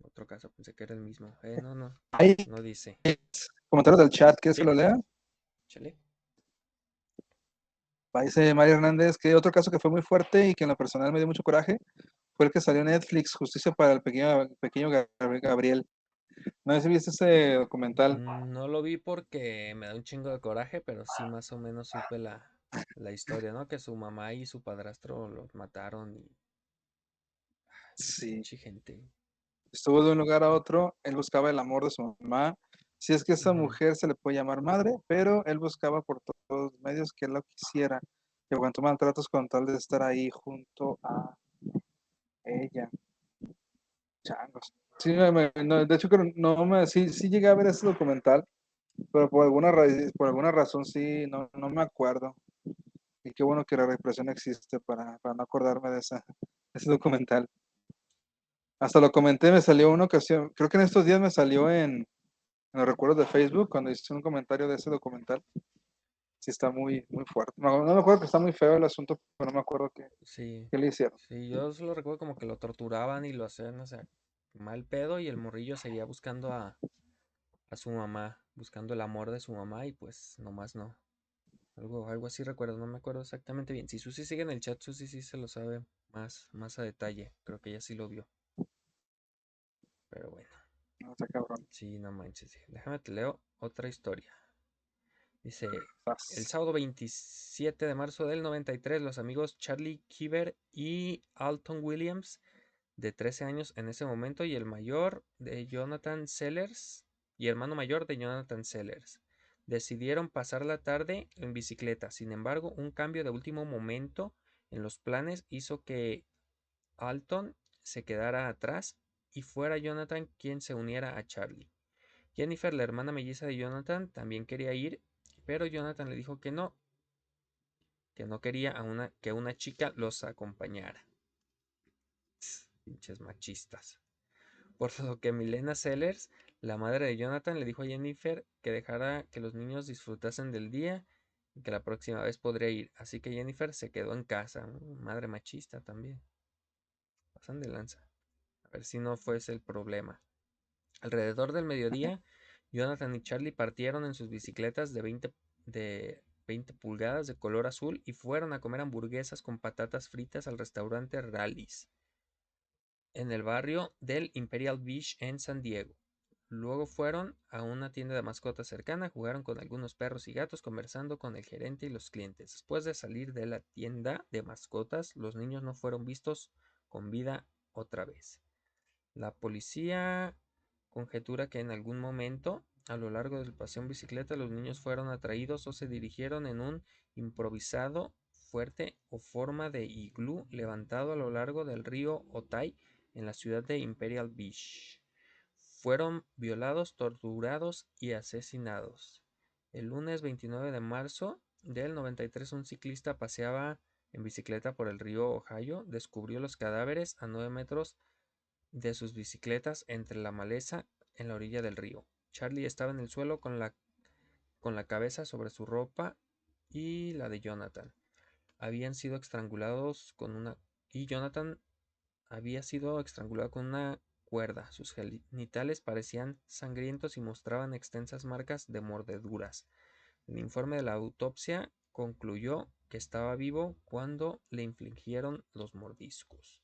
Otro caso. Pensé que era el mismo. No, no. Hay No dice. comentarios del chat, ¿quieres que Sí, lo lea? chale. Dice Mario Hernández que otro caso que fue muy fuerte y que en lo personal me dio mucho coraje fue el que salió en Netflix, Justicia para el pequeño Gabriel. No sé si viste ese documental. No lo vi porque me da un chingo de coraje, pero sí más o menos supe la historia, ¿no? Que su mamá y su padrastro los mataron y Sí, pinche gente. estuvo de un lugar a otro, él buscaba el amor de su mamá. Si es que esa Ujú. mujer se le puede llamar madre, pero él buscaba por todos los medios que él lo quisiera. Que aguantó maltratos con tal de estar ahí junto a ella. Changos. Sí, no, de hecho, sí llegué a ver ese documental, pero por alguna razón sí, no me acuerdo. Y qué bueno que la represión existe para no acordarme de ese documental. Hasta lo comenté, me salió una ocasión, creo que en estos días me salió en los recuerdos de Facebook cuando hice un comentario de ese documental. Sí está muy fuerte. No me acuerdo que está muy feo el asunto, pero no me acuerdo Sí, qué le hicieron. sí, yo solo recuerdo como que lo torturaban y lo hacían, o sea, mal pedo y el morrillo seguía buscando a su mamá, buscando el amor de su mamá y pues nomás no. Algo así recuerdo, no me acuerdo exactamente bien. Si Susi sigue en el chat, Susi sí se lo sabe más a detalle. Creo que ella sí lo vio. Pero bueno, No, está cabrón. sí, no manches. Déjame te leo otra historia. Dice, el Paz. sábado 27 de marzo del 93, los amigos Charlie Kiver y Alton Williams, de 13 años en ese momento, y el mayor de Jonathan Sellers, y hermano mayor de Jonathan Sellers, decidieron pasar la tarde en bicicleta. Sin embargo, un cambio de último momento en los planes hizo que Alton se quedara atrás y fuera Jonathan quien se uniera a Charlie. Jennifer, la hermana melliza de Jonathan, también quería ir, pero Jonathan le dijo que no quería que una chica los acompañara. Pinches machistas. Por lo que Milena Sellers, la madre de Jonathan, le dijo a Jennifer que dejara que los niños disfrutasen del día y que la próxima vez podría ir. Así que Jennifer se quedó en casa. Madre machista también. Pasan de lanza. A ver si no fuese el problema. Alrededor del mediodía, Jonathan y Charlie partieron en sus bicicletas de 20 pulgadas de color azul y fueron a comer hamburguesas con patatas fritas al restaurante Rally's. en el barrio del Imperial Beach en San Diego. Luego fueron a una tienda de mascotas cercana, jugaron con algunos perros y gatos, conversando con el gerente y los clientes. Después de salir de la tienda de mascotas, los niños no fueron vistos con vida otra vez. La policía conjetura que en algún momento, a lo largo del paseo en bicicleta, los niños fueron atraídos o se dirigieron en un improvisado fuerte o forma de iglú levantado a lo largo del río Otay en la ciudad de Imperial Beach. Fueron violados, torturados y asesinados. El lunes 29 de marzo del 93, un ciclista paseaba en bicicleta por el río Ohio, descubrió los cadáveres a 9 metros de sus bicicletas entre la maleza en la orilla del río. Charlie estaba en el suelo con la cabeza sobre su ropa y la de Jonathan. Habían sido estrangulados con una... Y Jonathan había sido estrangulado con una cuerda. Sus genitales parecían sangrientos y mostraban extensas marcas de mordeduras. El informe de la autopsia concluyó que estaba vivo cuando le infligieron los mordiscos.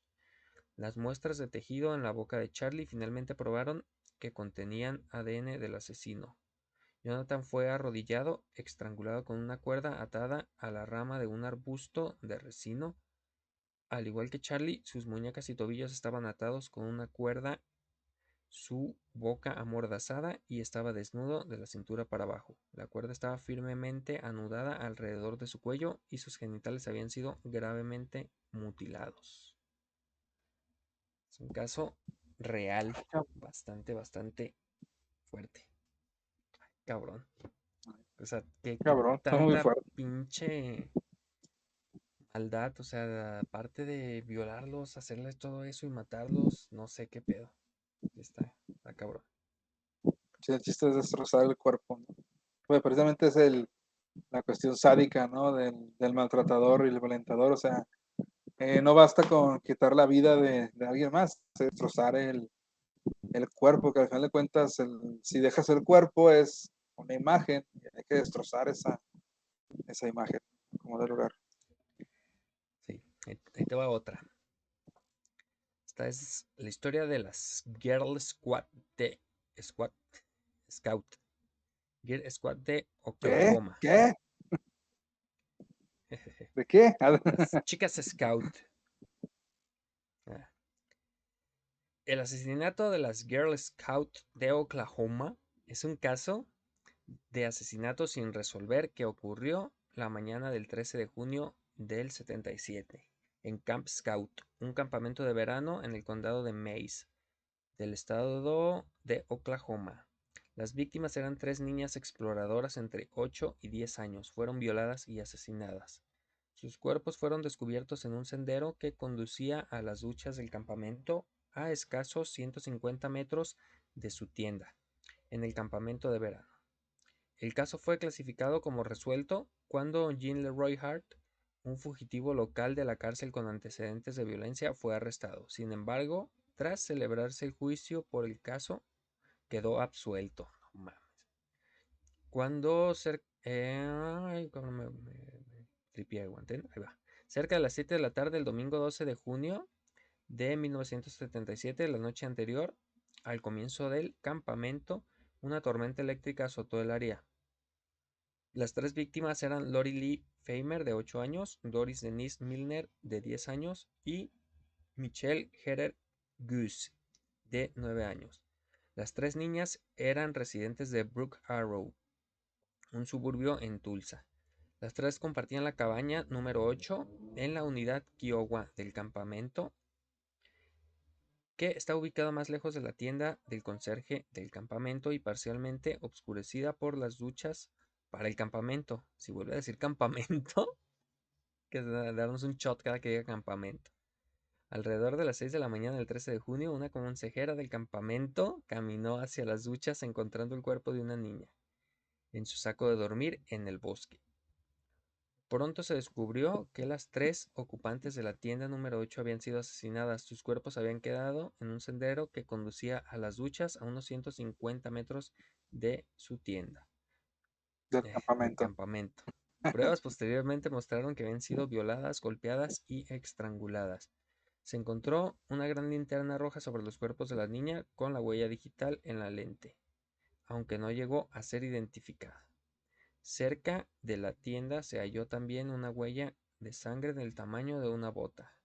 Las muestras de tejido en la boca de Charlie finalmente probaron que contenían ADN del asesino. Jonathan fue arrodillado, estrangulado con una cuerda atada a la rama de un arbusto de resino. Al igual que Charlie, sus muñecas y tobillos estaban atados con una cuerda, su boca amordazada y estaba desnudo de la cintura para abajo. La cuerda estaba firmemente anudada alrededor de su cuello y sus genitales habían sido gravemente mutilados. Es un caso real, bastante fuerte. Cabrón. O sea, que Cabrón, está muy tanta fuerte. pinche maldad, o sea, aparte de violarlos, hacerles todo eso y matarlos, no sé qué pedo. Está cabrón. Sí, el chiste es destrozar el cuerpo, ¿no? Pues precisamente es la cuestión sádica, ¿no? Del maltratador y el violentador. O sea, no basta con quitar la vida de alguien más, es destrozar el cuerpo, que al final de cuentas, si dejas el cuerpo es una imagen, y hay que destrozar esa imagen, como de lugar. Sí, ahí te va otra. Esta es la historia de las Girl Scout de Scout. Girl Scout de ¿Qué? Oklahoma. ¿Qué? ¿De qué? Las chicas Scout. Ah. El asesinato de las Girl Scout de Oklahoma es un caso de asesinato sin resolver que ocurrió la mañana del 13 de junio del 77 en Camp Scout, un campamento de verano en el condado de Mays, del estado de Oklahoma. Las víctimas eran 3 niñas exploradoras entre 8 y 10 años. Fueron violadas y asesinadas. Sus cuerpos fueron descubiertos en un sendero que conducía a las duchas del campamento a escasos 150 metros de su tienda, en el campamento de verano. El caso fue clasificado como resuelto cuando Jean Leroy Hart, un fugitivo local de la cárcel con antecedentes de violencia, fue arrestado. Sin embargo, tras celebrarse el juicio por el caso, quedó absuelto. No mames. Cuando ahí va. Cerca de las 7 de la tarde, el domingo 12 de junio de 1977, la noche anterior al comienzo del campamento, una tormenta eléctrica azotó el área. Las 3 víctimas eran Lori Lee Feimer, de 8 años, Doris Denise Milner, de 10 años, y Michelle Heather Goose, de 9 años. Las 3 niñas eran residentes de Brook Arrow, un suburbio en Tulsa. Las 3 compartían la cabaña número 8 en la unidad Kiowa del campamento, que está ubicada más lejos de la tienda del conserje del campamento y parcialmente obscurecida por las duchas para el campamento. Si vuelve a decir campamento, que es darnos un shot cada que diga campamento. Alrededor de las 6 de la mañana del 13 de junio, una consejera del campamento caminó hacia las duchas encontrando el cuerpo de una niña en su saco de dormir en el bosque. Pronto se descubrió que las 3 ocupantes de la tienda número 8 habían sido asesinadas. Sus cuerpos habían quedado en un sendero que conducía a las duchas a unos 150 metros de su tienda, Del del campamento. campamento. Pruebas posteriormente mostraron que habían sido violadas, golpeadas y estranguladas. Se encontró una gran linterna roja sobre los cuerpos de la niña con la huella digital en la lente, aunque no llegó a ser identificada. Cerca de la tienda se halló también una huella de sangre del tamaño de una bota.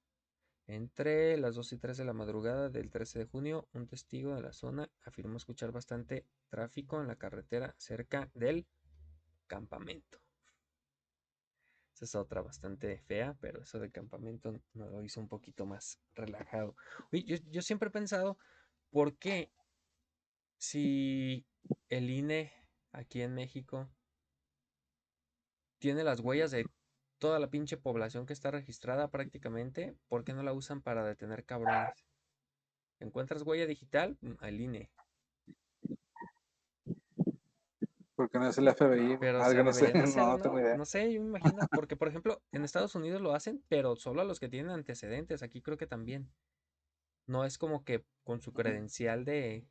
Entre las 2 y 3 de la madrugada del 13 de junio, un testigo de la zona afirmó escuchar bastante tráfico en la carretera cerca del campamento. Esa es otra bastante fea, pero eso del campamento nos lo hizo un poquito más relajado. Oye, yo siempre he pensado, ¿por qué si el INE aquí en México tiene las huellas de toda la pinche población que está registrada prácticamente, ¿por qué no la usan para detener cabrones? ¿Encuentras huella digital? Al INE. Porque no es el FBI, Pero, o sea, algo no sé, deberían de no, hacer, no tengo ¿no? idea. No sé, yo me imagino, porque por ejemplo, en Estados Unidos lo hacen, pero solo a los que tienen antecedentes, aquí creo que también. No es como que con su credencial de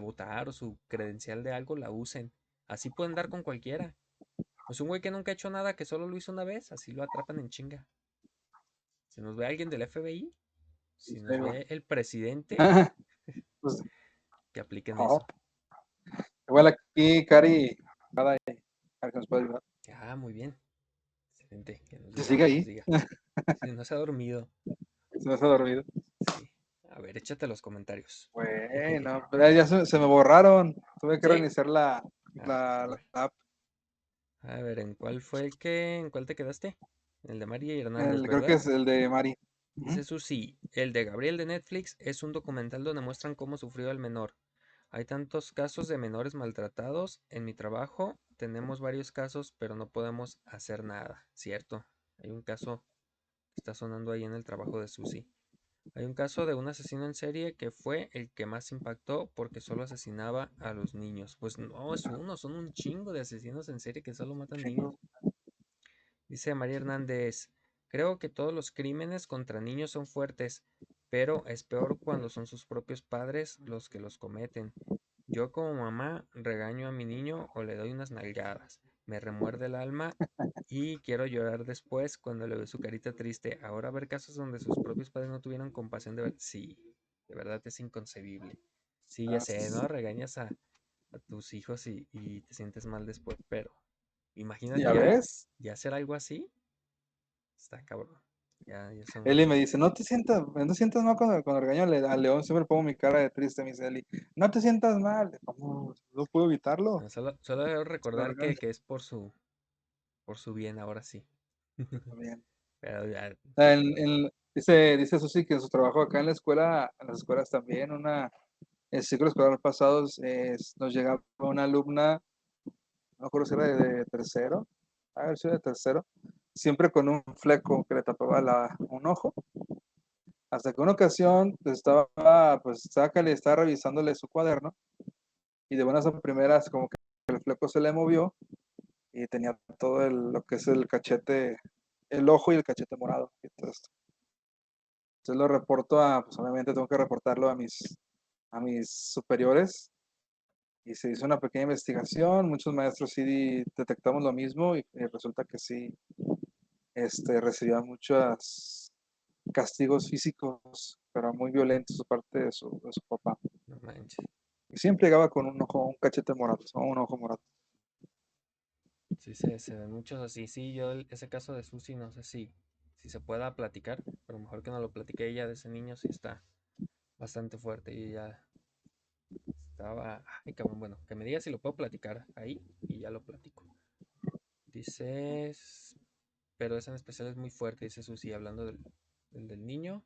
votar o su credencial de algo la usen. Así pueden dar con cualquiera. Pues un güey que nunca ha hecho nada, que solo lo hizo una vez, así lo atrapan en chinga. Si nos ve alguien del FBI, si nos Sí, güey. ve el presidente, Pues, que apliquen oh, eso. igual aquí, Cari, nada, a ver qué nos puede ayudar. Ah, muy bien. Excelente. Que nos ¿Que diga, sigue que nos ahí? diga. Si no se ha dormido. Se me está dormido. Sí. A ver, échate los comentarios. Bueno, pero ya se me borraron. Tuve que ¿Sí? reiniciar la, Ah, la, caray. la app. A ver, ¿en cuál fue en cuál te quedaste? El de María y Hernández, Creo que ¿verdad? es el de Mari. Dice Ujú. Susi, el de Gabriel de Netflix es un documental donde muestran cómo sufrió el menor. Hay tantos casos de menores maltratados. En mi trabajo tenemos varios casos, pero no podemos hacer nada. Cierto. Hay un caso que está sonando ahí en el trabajo de Susi. Hay un caso de un asesino en serie que fue el que más impactó porque solo asesinaba a los niños. Pues no es uno, son un chingo de asesinos en serie que solo matan niños. Chingo. Dice María Hernández, creo que todos los crímenes contra niños son fuertes, pero es peor cuando son sus propios padres los que los cometen. Yo como mamá regaño a mi niño o le doy unas nalgadas. Me remuerde el alma y quiero llorar después cuando le veo su carita triste. Ahora ver casos donde sus propios padres no tuvieron compasión de ver. Sí, de verdad es inconcebible. Sí, ya Ah, sé, ¿no? Regañas a tus hijos y te sientes mal después, pero imagínate ¿Ya ves? ya hacer algo así. Está cabrón. Ya Eli son. me dice, no te sientas mal cuando regaño al león, siempre pongo mi cara de triste, me dice Eli, no te sientas mal. ¿Cómo? No puedo evitarlo. No, solo debo Se lo recordar regaño que es por su bien, ahora sí. también. Pero ya. Dice Susi que en su trabajo acá en la escuela, en las escuelas también, el ciclo escolar pasado nos llegaba una alumna, no me acuerdo si era de tercero, a ver si era de tercero, siempre con un fleco que le tapaba un ojo, hasta que una ocasión estaba revisándole su cuaderno y de buenas a primeras como que el fleco se le movió y tenía todo lo que es el cachete, el ojo y el cachete morado. Entonces lo reporto pues obviamente tengo que reportarlo a mis superiores y se hizo una pequeña investigación, muchos maestros sí detectamos lo mismo y resulta que sí, recibía muchos castigos físicos, pero muy violentos por parte de su papá. No manches. Y siempre llegaba con un ojo, un cachete morado, o un ojo morado. Sí, se ven muchos así. Sí, yo ese caso de Susi no sé si se pueda platicar, pero mejor que no lo platique ella de ese niño, sí está bastante fuerte. Y ya estaba. Ay, cabrón, bueno, que me diga si lo puedo platicar ahí y ya lo platico. Dices. Pero ese en especial es muy fuerte, dice Susi, hablando del niño.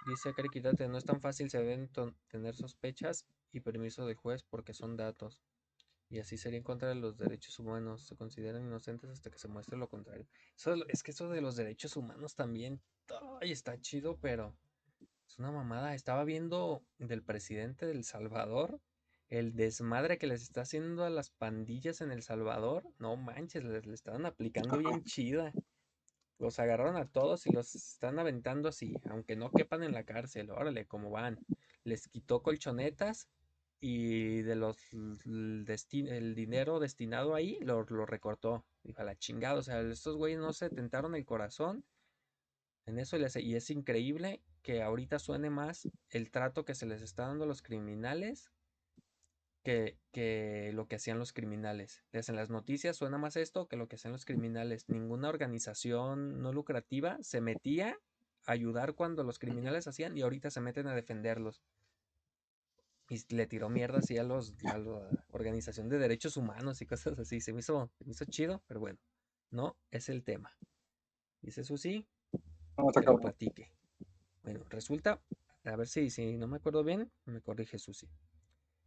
Dice Cariquítate, no es tan fácil, se deben tener sospechas y permiso del juez porque son datos. Y así sería en contra de los derechos humanos. Se consideran inocentes hasta que se muestre lo contrario. Es que eso de los derechos humanos también, ay, está chido, pero es una mamada. Estaba viendo del presidente de El Salvador, el desmadre que les está haciendo a las pandillas en El Salvador. No manches, le estaban aplicando bien chida. Los agarraron a todos y los están aventando así, aunque no quepan en la cárcel. Órale, cómo van. Les quitó colchonetas y de el dinero destinado ahí lo recortó. Dijo a la chingada, o sea, estos güeyes no se tentaron el corazón. en eso, y es increíble que ahorita suene más el trato que se les está dando a los criminales que lo que hacían los criminales. En las noticias suena más esto que lo que hacían los criminales. Ninguna organización no lucrativa se metía a ayudar cuando los criminales hacían y ahorita se meten a defenderlos. Y le tiró mierda así a la organización de derechos humanos y cosas así. Se me hizo chido, pero bueno, no es el tema. Dice Susi No, está que lo cabrón. platique. Bueno, resulta, a ver si no me acuerdo bien, me corrige Susi.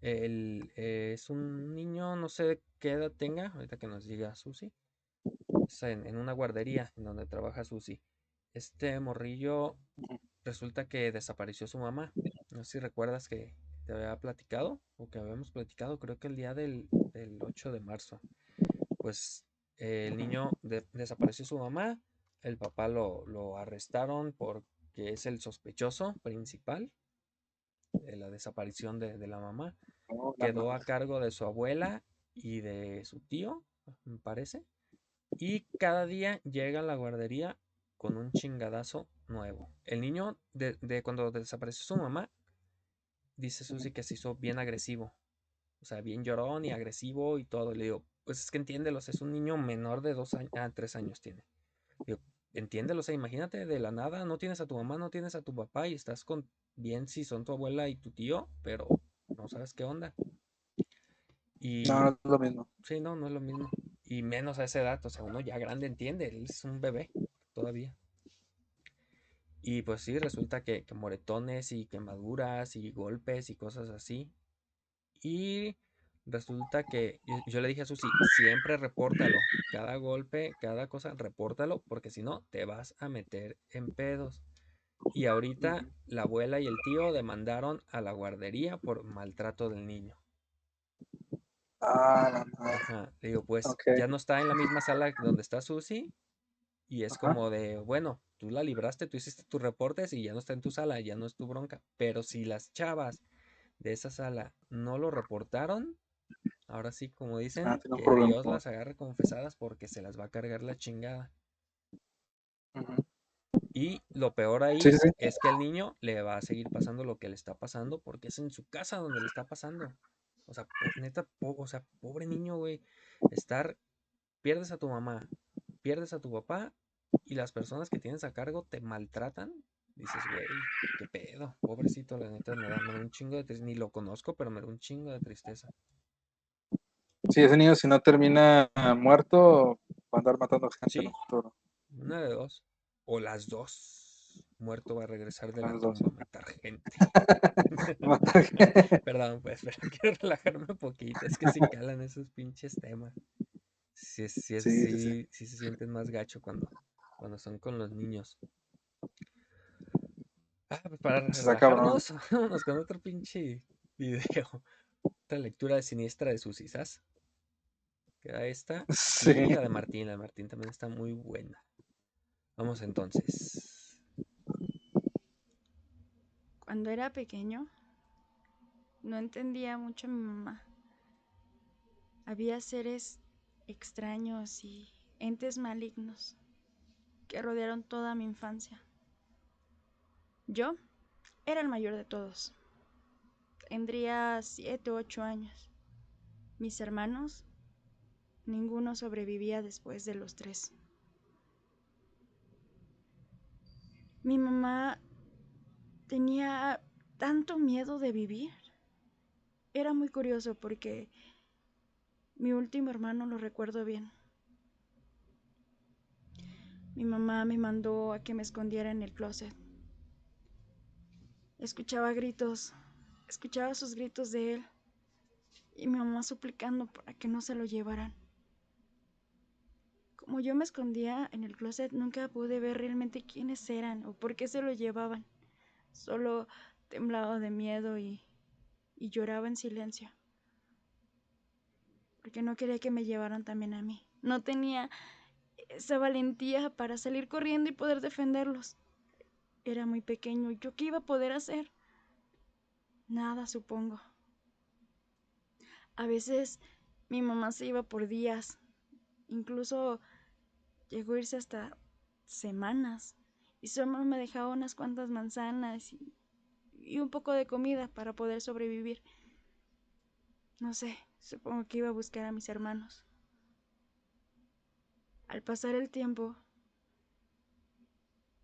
Es un niño, no sé qué edad tenga, ahorita que nos diga Susi. Es en una guardería en donde trabaja Susi. Este morrillo resulta que desapareció su mamá. No sé si recuerdas que te había platicado o que habíamos platicado, creo que el día del 8 de marzo. Pues el niño desapareció su mamá, el papá lo arrestaron porque es el sospechoso principal de la desaparición de la mamá. No, la Quedó a madre. cargo de su abuela y de su tío, me parece. Y cada día llega a la guardería con un chingadazo nuevo. El niño, de cuando desapareció su mamá, dice Susi que se hizo bien agresivo. O sea, bien llorón y agresivo y todo. Le digo, pues es que entiéndelos, es un niño menor de 2 años, 3 años tiene. Digo, entiéndelo, o sea, imagínate de la nada, no tienes a tu mamá, no tienes a tu papá y estás con, bien si son tu abuela y tu tío, pero no sabes qué onda. No, no Y es lo mismo. sí, no, no es lo mismo. Y menos a esa edad, o sea, uno ya grande entiende, él es un bebé todavía. Y pues sí, resulta que moretones y quemaduras y golpes y cosas así. Y resulta que yo le dije a Susi, siempre repórtalo. Cada golpe, cada cosa, repórtalo, porque si no, te vas a meter en pedos. Y ahorita la abuela y el tío demandaron a la guardería por maltrato del niño. Ah, la madre. Ajá, le digo, pues Ok. ya no está en la misma sala donde está Susi. Y es Ajá. como de, bueno, tú la libraste, tú hiciste tus reportes y ya no está en tu sala, ya no es tu bronca. Pero si las chavas de esa sala no lo reportaron, ahora sí, como Ah, dicen, tiene un que problema. Dios las agarre confesadas porque se las va a cargar la chingada. Ujú. Y lo peor Sí, ahí sí, sí. es que al niño le va a seguir pasando lo que le está pasando porque es en su casa donde le está pasando. O sea, neta, o sea, pobre niño, güey. Estar, pierdes a tu mamá, pierdes a tu papá y las personas que tienes a cargo te maltratan. Dices, güey, qué pedo, pobrecito, la neta, me da un chingo de tristeza. Ni lo conozco, pero me da un chingo de tristeza. Sí, ese niño si no termina muerto, va a andar matando gente en un Sí, futuro. una de dos. O las dos. Muerto va a regresar de la Las dos. tumba a matar gente. Matar gente. Perdón, pues, pero quiero relajarme un poquito. Es que si calan esos pinches temas. Sí, sí, sí. Sí se sienten más gacho cuando son con los niños. Pues para Se está cabrón. relajarnos, vámonos con otro pinche video. Otra lectura de siniestra de sus Sas. Queda esta. Sí. Y la de Martín. La de Martín también está muy buena. Vamos entonces. Cuando era pequeño, no entendía mucho a mi mamá. Había seres extraños y entes malignos que rodearon toda mi infancia. Yo era el mayor de todos. Tendría 7 u 8 años. Mis hermanos, ninguno sobrevivía después de los 3. Mi mamá tenía tanto miedo de vivir. Era muy curioso porque mi último hermano lo recuerdo bien. Mi mamá me mandó a que me escondiera en el closet. Escuchaba sus gritos de él y mi mamá suplicando para que no se lo llevaran. Como yo me escondía en el closet, nunca pude ver realmente quiénes eran o por qué se lo llevaban. Solo temblaba de miedo y lloraba en silencio, porque no quería que me llevaran también a mí. No tenía esa valentía para salir corriendo y poder defenderlos. Era muy pequeño, ¿y yo qué iba a poder hacer? Nada, supongo. A veces mi mamá se iba por días, incluso llegó a irse hasta semanas, y solo me dejaba unas cuantas manzanas y un poco de comida para poder sobrevivir. No sé, supongo que iba a buscar a mis hermanos. Al pasar el tiempo,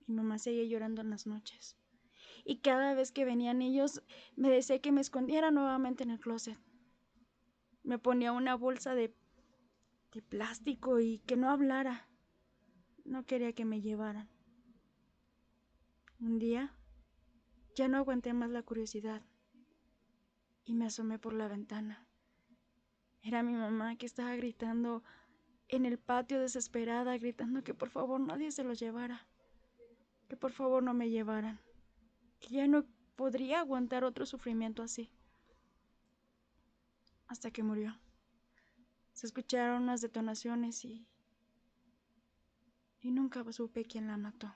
mi mamá seguía llorando en las noches. Y cada vez que venían ellos, me decía que me escondiera nuevamente en el closet. Me ponía una bolsa de plástico y que no hablara. No quería que me llevaran. Un día, ya no aguanté más la curiosidad y me asomé por la ventana. Era mi mamá que estaba gritando en el patio desesperada, gritando que por favor nadie se los llevara, que por favor no me llevaran, que ya no podría aguantar otro sufrimiento así. Hasta que murió. Se escucharon unas detonaciones y nunca supe quién la mató.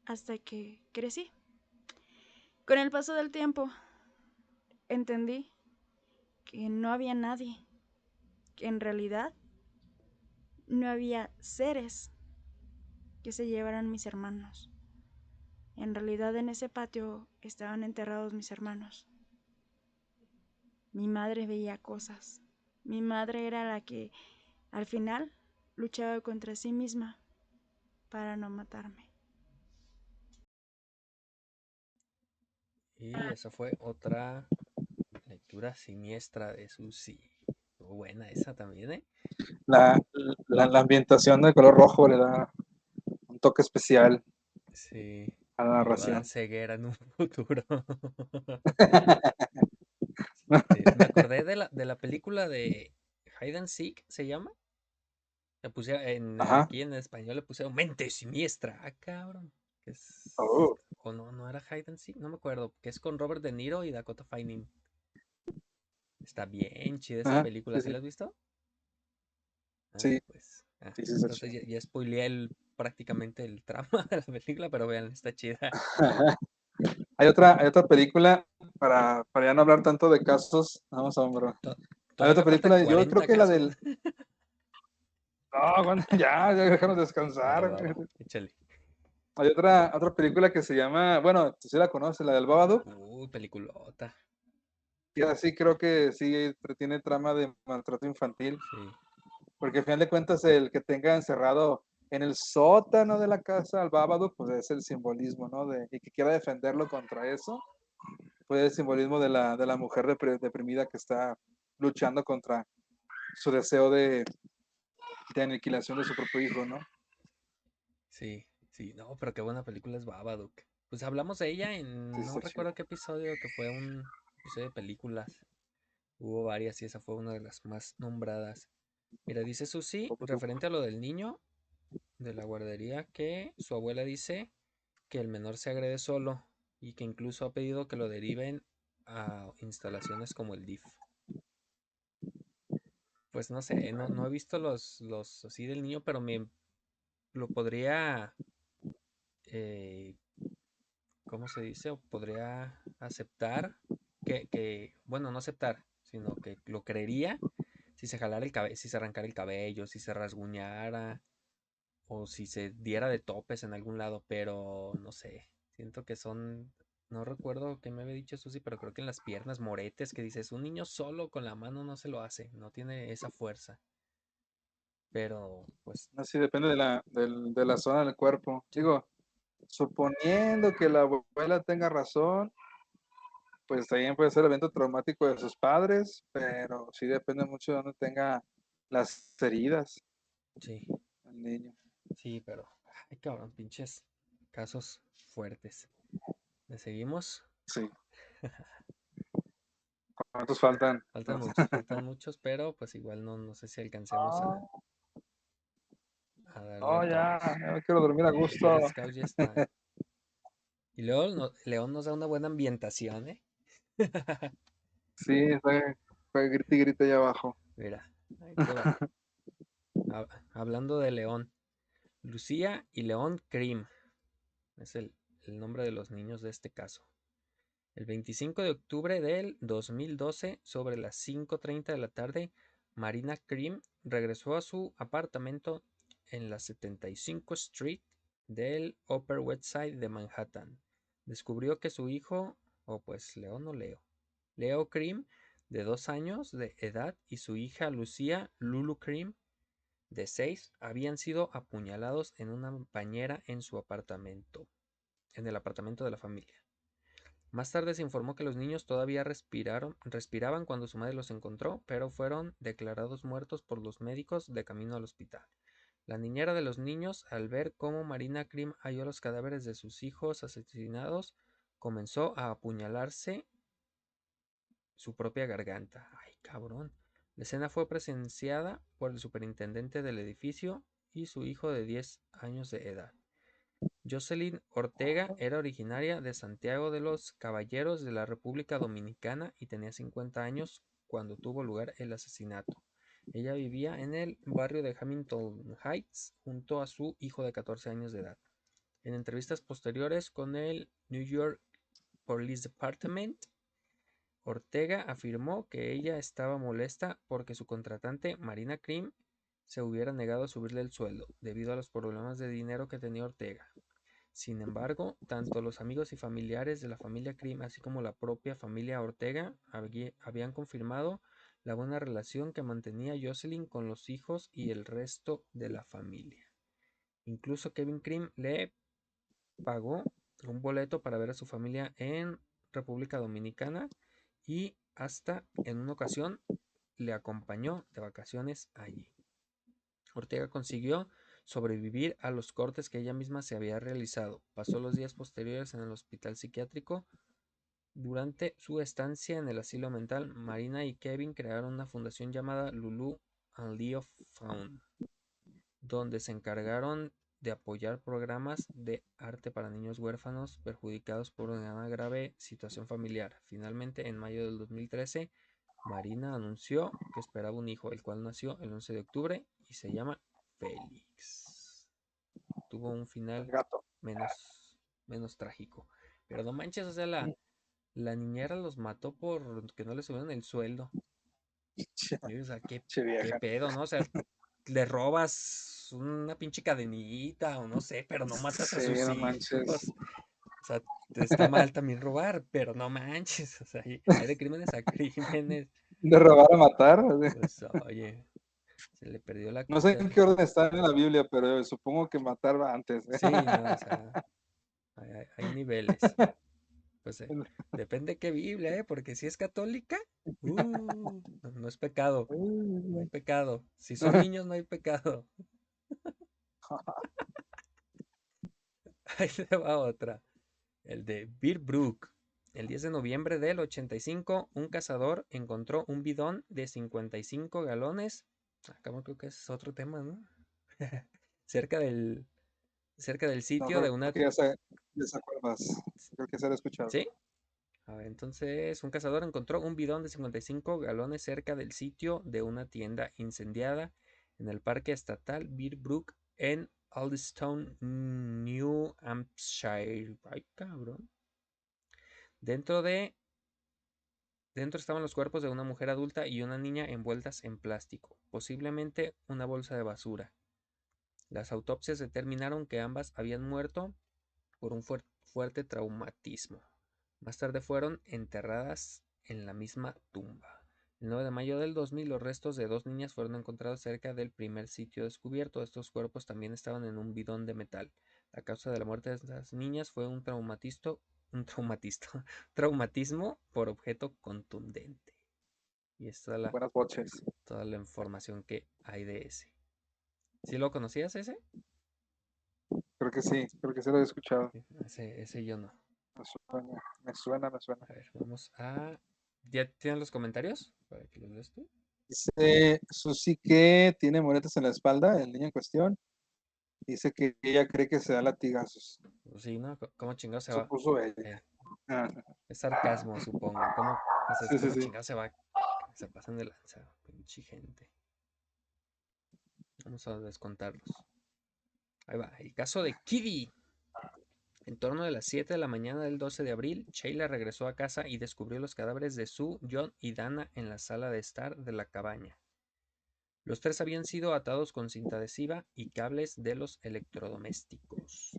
Hasta que crecí. Con el paso del tiempo, entendí que no había nadie, que en realidad no había seres que se llevaran mis hermanos. En realidad en ese patio estaban enterrados mis hermanos. Mi madre veía cosas. Mi madre era la que al final luchaba contra sí misma para no matarme. Y esa fue otra lectura siniestra de Susi. Estuvo buena esa también, ¿eh? La ambientación de color rojo le da un toque especial Sí. a la Y le va a dar narración. ceguera en un futuro. Me acordé de la película de Hide and Seek, ¿se llama? Le puse Ajá. aquí en español le puse Mente Siniestra. Ah, cabrón. Que es, Oh, o no era Hide and Seek, no me acuerdo. Que es con Robert De Niro y Dakota Fanning. Está bien chida esa ajá. película, Sí, ¿sí sí. la has visto? Ah, Sí, pues. Ah, sí, sí, está entonces chido. ya spoileé prácticamente el trama de la película, pero vean, está chida. Hay otra película, para ya no hablar tanto de casos, vamos a ver. To- Hay otra Todavía faltan película, yo creo 40 que la casos. del... No, bueno, ya déjanos Va, descansar. va, va. Échale. Hay otra película que se llama, bueno, tú sí la conoces, la del Babadook. Peliculota. Y así creo que sí tiene trama de maltrato infantil, Sí, porque al final de cuentas el que tenga encerrado en el sótano de la casa al Babadook, pues es el simbolismo, ¿no? Y que quiera defenderlo contra eso, pues el simbolismo de la mujer deprimida que está luchando contra su deseo de aniquilación de su propio hijo, ¿no? sí, sí. No, pero qué buena película es Babadook. Pues hablamos de ella Sí, en, no está chido. recuerdo qué episodio, que fue un episodio de películas. Hubo varias y esa fue una de las más nombradas. Mira, dice Susi, Babadook. referente a lo del niño de la guardería, que su abuela dice que el menor se agrede solo y que incluso ha pedido que lo deriven a instalaciones como el DIF. Pues no sé, no he visto los así del niño, pero me lo podría, eh, ¿cómo se dice? O podría aceptar bueno, no aceptar, sino que lo creería si se jalara el cabello, si se arrancara el cabello, si se rasguñara o si se diera de topes en algún lado, pero no sé, siento que son, no recuerdo qué me había dicho Susi, pero creo que en las piernas moretes que dices, un niño solo con la mano no se lo hace, no tiene esa fuerza, pero pues Así depende de la zona del cuerpo. sí, Digo, suponiendo que la abuela tenga razón, pues también puede ser el evento traumático de sus padres, pero sí depende mucho de dónde tenga las heridas sí, el niño. sí, pero, ay cabrón, pinches casos fuertes. ¿Le seguimos? Sí. ¿Cuántos faltan? Faltan muchos, pero pues igual no sé si alcancemos No, a darle a no, ya, todos. ya quiero dormir a Los gusto. Girl Scouts ya están. Y luego León nos da una buena ambientación, ¿eh? Sí, fue grite y grite allá abajo. Mira, ahí te va. Hablando de León, Lucía y León Cream es el nombre de los niños de este caso. El 25 de octubre del 2012, sobre las 5:30 de la tarde, Marina Cream regresó a su apartamento en la 75 Street del Upper West Side de Manhattan. Descubrió que su hijo, Leo Cream, de 2 años de edad, y su hija Lucia Lulu Cream, de 6, habían sido apuñalados en una bañera en su apartamento, en el apartamento de la familia. Más tarde se informó que los niños todavía respiraban cuando su madre los encontró, pero fueron declarados muertos por los médicos de camino al hospital. La niñera de los niños, al ver cómo Marina Cream halló los cadáveres de sus hijos asesinados, comenzó a apuñalarse su propia garganta. ¡Ay, cabrón! La escena fue presenciada por el superintendente del edificio y su hijo de 10 años de edad. Jocelyn Ortega era originaria de Santiago de los Caballeros de la República Dominicana y tenía 50 años cuando tuvo lugar el asesinato. Ella vivía en el barrio de Hamilton Heights junto a su hijo de 14 años de edad. En entrevistas posteriores con el New York Police Department, Ortega afirmó que ella estaba molesta porque su contratante, Marina Cream, se hubiera negado a subirle el sueldo debido a los problemas de dinero que tenía Ortega. Sin embargo, tanto los amigos y familiares de la familia Cream, así como la propia familia Ortega, habían confirmado la buena relación que mantenía Jocelyn con los hijos y el resto de la familia. Incluso Kevin Cream le pagó un boleto para ver a su familia en República Dominicana y hasta en una ocasión le acompañó de vacaciones allí. Ortega consiguió sobrevivir a los cortes que ella misma se había realizado. Pasó los días posteriores en el hospital psiquiátrico. Durante su estancia en el asilo mental, Marina y Kevin crearon una fundación llamada Lulu and Leo Fund, donde se encargaron de apoyar programas de arte para niños huérfanos perjudicados por una grave situación familiar. Finalmente, en mayo del 2013, Marina anunció que esperaba un hijo, el cual nació el 11 de octubre y se llama Félix. Tuvo un final menos trágico. Pero no manches, o sea, la niñera los mató por que no le subieron el sueldo. Y, o sea, ¿qué pedo, no? O sea, le robas una pinche cadenita o no sé, pero no matas a sus hijos. O sea, está mal también robar, pero no manches. O sea, hay de crímenes a crímenes. De robar a matar. Pues, oye, se le perdió la No sé cuchara. en qué orden está en la Biblia, pero supongo que matar va antes. Sí, no, o sea, hay niveles. Pues depende qué Biblia, porque si es católica, no es pecado, no hay pecado. Si son niños, no hay pecado. Ahí le va otra. El de Bear Brook. El 10 de noviembre del 85, un cazador encontró un bidón de 55 galones. Acá creo que es otro tema, ¿no? cerca del sitio de una... Ya sé cuál más. Creo que se lo he escuchado. ¿Sí? A ver, entonces, un cazador encontró un bidón de 55 galones cerca del sitio de una tienda incendiada en el parque estatal Bear Brook en Aldstone, New Hampshire. Ay, cabrón. Dentro estaban los cuerpos de una mujer adulta y una niña envueltas en plástico, posiblemente una bolsa de basura. Las autopsias determinaron que ambas habían muerto por un fuerte traumatismo. Más tarde fueron enterradas en la misma tumba. El 9 de mayo del 2000, los restos de 2 niñas fueron encontrados cerca del primer sitio descubierto. Estos cuerpos también estaban en un bidón de metal. La causa de la muerte de estas niñas fue un traumatismo por objeto contundente. Y esta es Buenas noches. toda la información que hay de ese. ¿Sí lo conocías ese? Creo que sí lo he escuchado. Ese yo no. Me suena. A ver, vamos a... ¿Ya tienes los comentarios? Para que los leas tú. Dice Susi que tiene moretes en la espalda, el niño en cuestión. Dice que ella cree que se da latigazos. Pues sí, ¿no? ¿Cómo chingado se va? Supuso ella. Es sarcasmo, supongo. ¿Cómo, o sea, Sí. chingado se va? Se pasan de lanza, pinche gente. Vamos a descontarlos. Ahí va. El caso de Kitty. En torno de las 7 de la mañana del 12 de abril, Sheila regresó a casa y descubrió los cadáveres de Sue, John y Dana en la sala de estar de la cabaña. Los tres habían sido atados con cinta adhesiva y cables de los electrodomésticos.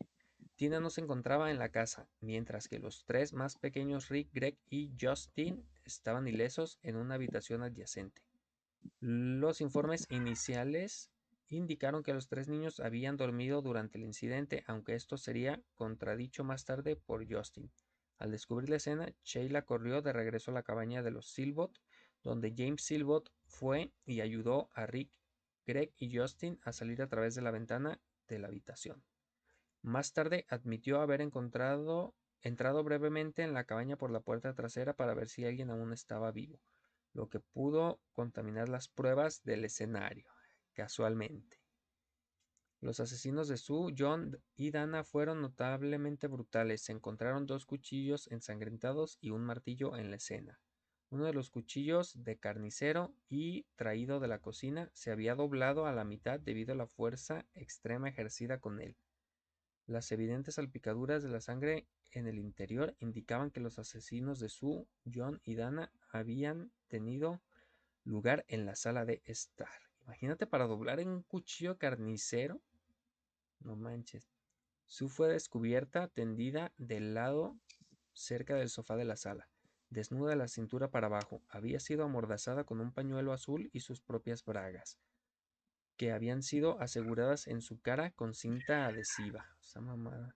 Tina no se encontraba en la casa, mientras que los tres más pequeños, Rick, Greg y Justin, estaban ilesos en una habitación adyacente. Los informes iniciales indicaron que los tres niños habían dormido durante el incidente, aunque esto sería contradicho más tarde por Justin. Al descubrir la escena, Sheila corrió de regreso a la cabaña de los Silbott, donde James Silbott fue y ayudó a Rick, Greg y Justin a salir a través de la ventana de la habitación. Más tarde admitió haber entrado brevemente en la cabaña por la puerta trasera para ver si alguien aún estaba vivo, lo que pudo contaminar las pruebas del escenario, casualmente. Los asesinos de Sue, John y Dana fueron notablemente brutales. Se encontraron 2 cuchillos ensangrentados y un martillo en la escena. Uno de los cuchillos, de carnicero y traído de la cocina, se había doblado a la mitad debido a la fuerza extrema ejercida con él. Las evidentes salpicaduras de la sangre en el interior indicaban que los asesinos de Sue, John y Dana habían tenido lugar en la sala de estar. Imagínate para doblar en un cuchillo carnicero. No manches. Sue fue descubierta tendida del lado cerca del sofá de la sala, desnuda de la cintura para abajo. Había sido amordazada con un pañuelo azul y sus propias bragas, que habían sido aseguradas en su cara con cinta adhesiva. Esa mamada.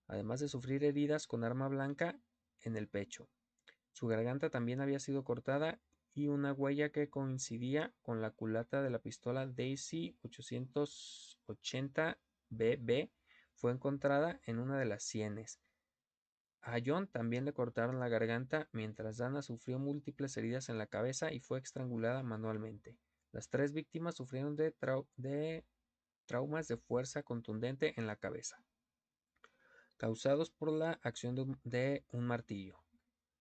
Además de sufrir heridas con arma blanca en el pecho. Su garganta también había sido cortada y una huella que coincidía con la culata de la pistola Daisy 880 BB fue encontrada en una de las sienes. A John también le cortaron la garganta, mientras Dana sufrió múltiples heridas en la cabeza y fue estrangulada manualmente. Las 3 víctimas sufrieron de traumas de fuerza contundente en la cabeza, causados por la acción de un martillo.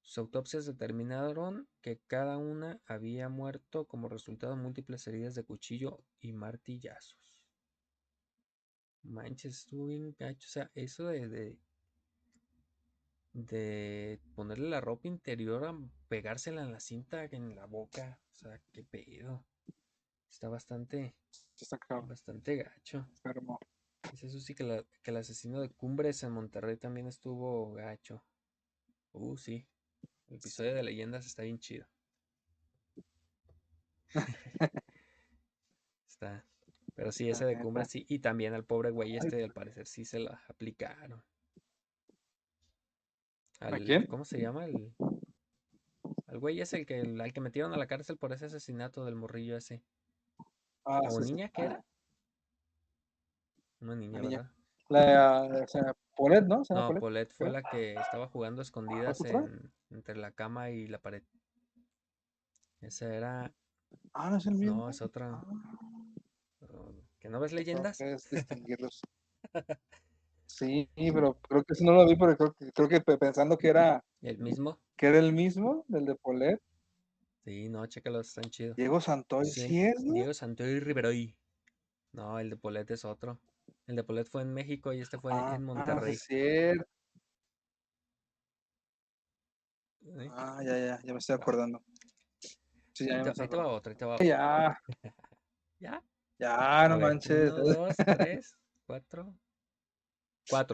Sus autopsias determinaron que cada una había muerto como resultado de múltiples heridas de cuchillo y martillazos. Manches, estuvo bien gacho. O sea, eso de ponerle la ropa interior a pegársela en la cinta, en la boca. O sea, qué pedo. Está bastante gacho. Enfermo. Dice eso sí que el asesino de Cumbres en Monterrey también estuvo gacho. Sí. El episodio de leyendas está bien chido. Está. Pero sí, ese de Cumbres sí. Y también al pobre güey al parecer sí se la aplicaron. ¿A quién? ¿Cómo se llama? Al güey es al que metieron a la cárcel por ese asesinato del morrillo ese. ¿O Sí, niña qué era? Una niña, niña. ¿verdad? Paulette, ¿no? ¿Se llama No, Paulette? Paulette fue la que estaba jugando escondidas ¿Otra? entre la cama y la pared. Esa era. No es el mismo. No, es otra. ¿Que no ves leyendas? Es distinguirlos. Sí, pero creo que eso no lo vi, pero creo que pensando que era ¿El mismo? el mismo, del de Paulette. Sí, no, chécalos, están chidos. Diego Santoy, Sí, ¿sí es, no? Diego Santoy Riveroy. No, el de Paulette es otro. El de Paulette fue en México y este fue en Sí Monterrey. es cierto. ¿Eh? Ya me estoy acordando. Sí, ya me estoy Ahí te va acordando. otro, ahí te va otro. Ya, ¿Ya? ya, A no ver, manches. 1, 2, 3, 4.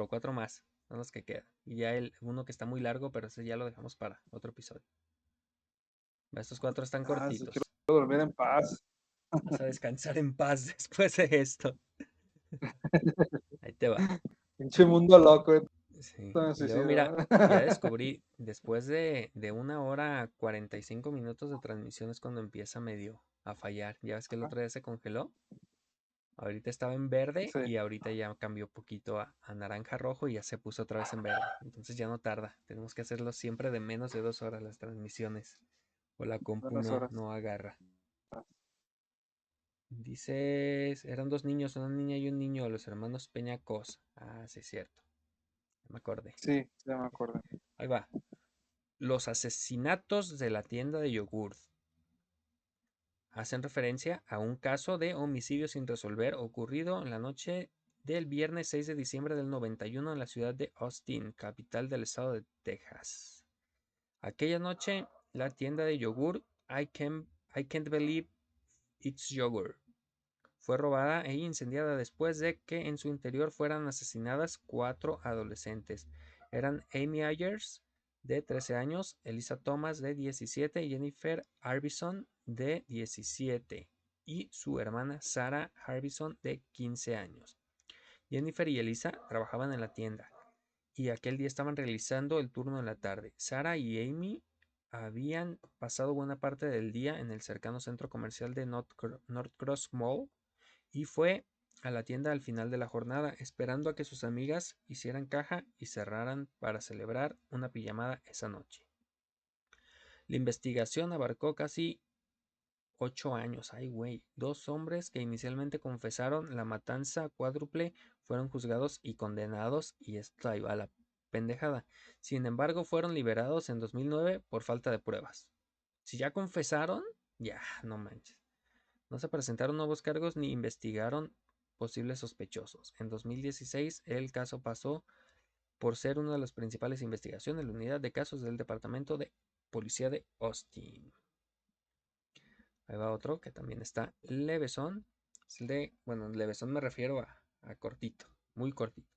4 más. Son los que quedan. Y ya uno que está muy largo, pero ese ya lo dejamos para otro episodio. Estos 4 están Sí, cortitos. quiero dormir en paz. Vas a descansar en paz después de esto. Ahí te va. Pinche mundo loco. Sí. Me Y luego, suicido, mira, ¿verdad? ya descubrí, después de 1 hora 45 minutos de transmisión es cuando empieza medio a fallar. Ya ves que el otro día se congeló. Ahorita estaba en verde Sí. y ahorita ya cambió poquito a naranja rojo y ya se puso otra vez en verde. Entonces ya no tarda. Tenemos que hacerlo siempre de menos de 2 horas las transmisiones. O la compu Buenas horas. no agarra. Dices, eran 2 niños, una niña y un niño, los hermanos Peñacos. Sí, es cierto. Me acordé. Sí, ya me acuerdo. Ahí va. Los asesinatos de la tienda de yogur hacen referencia a un caso de homicidio sin resolver ocurrido en la noche del viernes 6 de diciembre del 91 en la ciudad de Austin, capital del estado de Texas. Aquella noche, la tienda de yogur I can't believe it's yogurt Fue robada e incendiada después de que en su interior fueran asesinadas 4 adolescentes. Eran Amy Ayers, de 13 años, Elisa Thomas, de 17, y Jennifer Harbison, de 17, y su hermana Sarah Harbison, de 15 años. Jennifer y Elisa trabajaban en la tienda y aquel día estaban realizando el turno en la tarde. Sarah y Amy habían pasado buena parte del día en el cercano centro comercial de Northcross Mall y fue a la tienda al final de la jornada, esperando a que sus amigas hicieran caja y cerraran para celebrar una pijamada esa noche. La investigación abarcó casi 8 años. Ay, güey. 2 hombres que inicialmente confesaron la matanza cuádruple fueron juzgados y condenados, y esto ahí va la pendejada. Sin embargo, fueron liberados en 2009 por falta de pruebas. Si ya confesaron, ya, no manches. No se presentaron nuevos cargos ni investigaron posibles sospechosos. En 2016, el caso pasó por ser una de las principales investigaciones en la unidad de casos del Departamento de Policía de Austin. Ahí va otro que también está levesón. Es el de, bueno, levesón me refiero a cortito, muy cortito.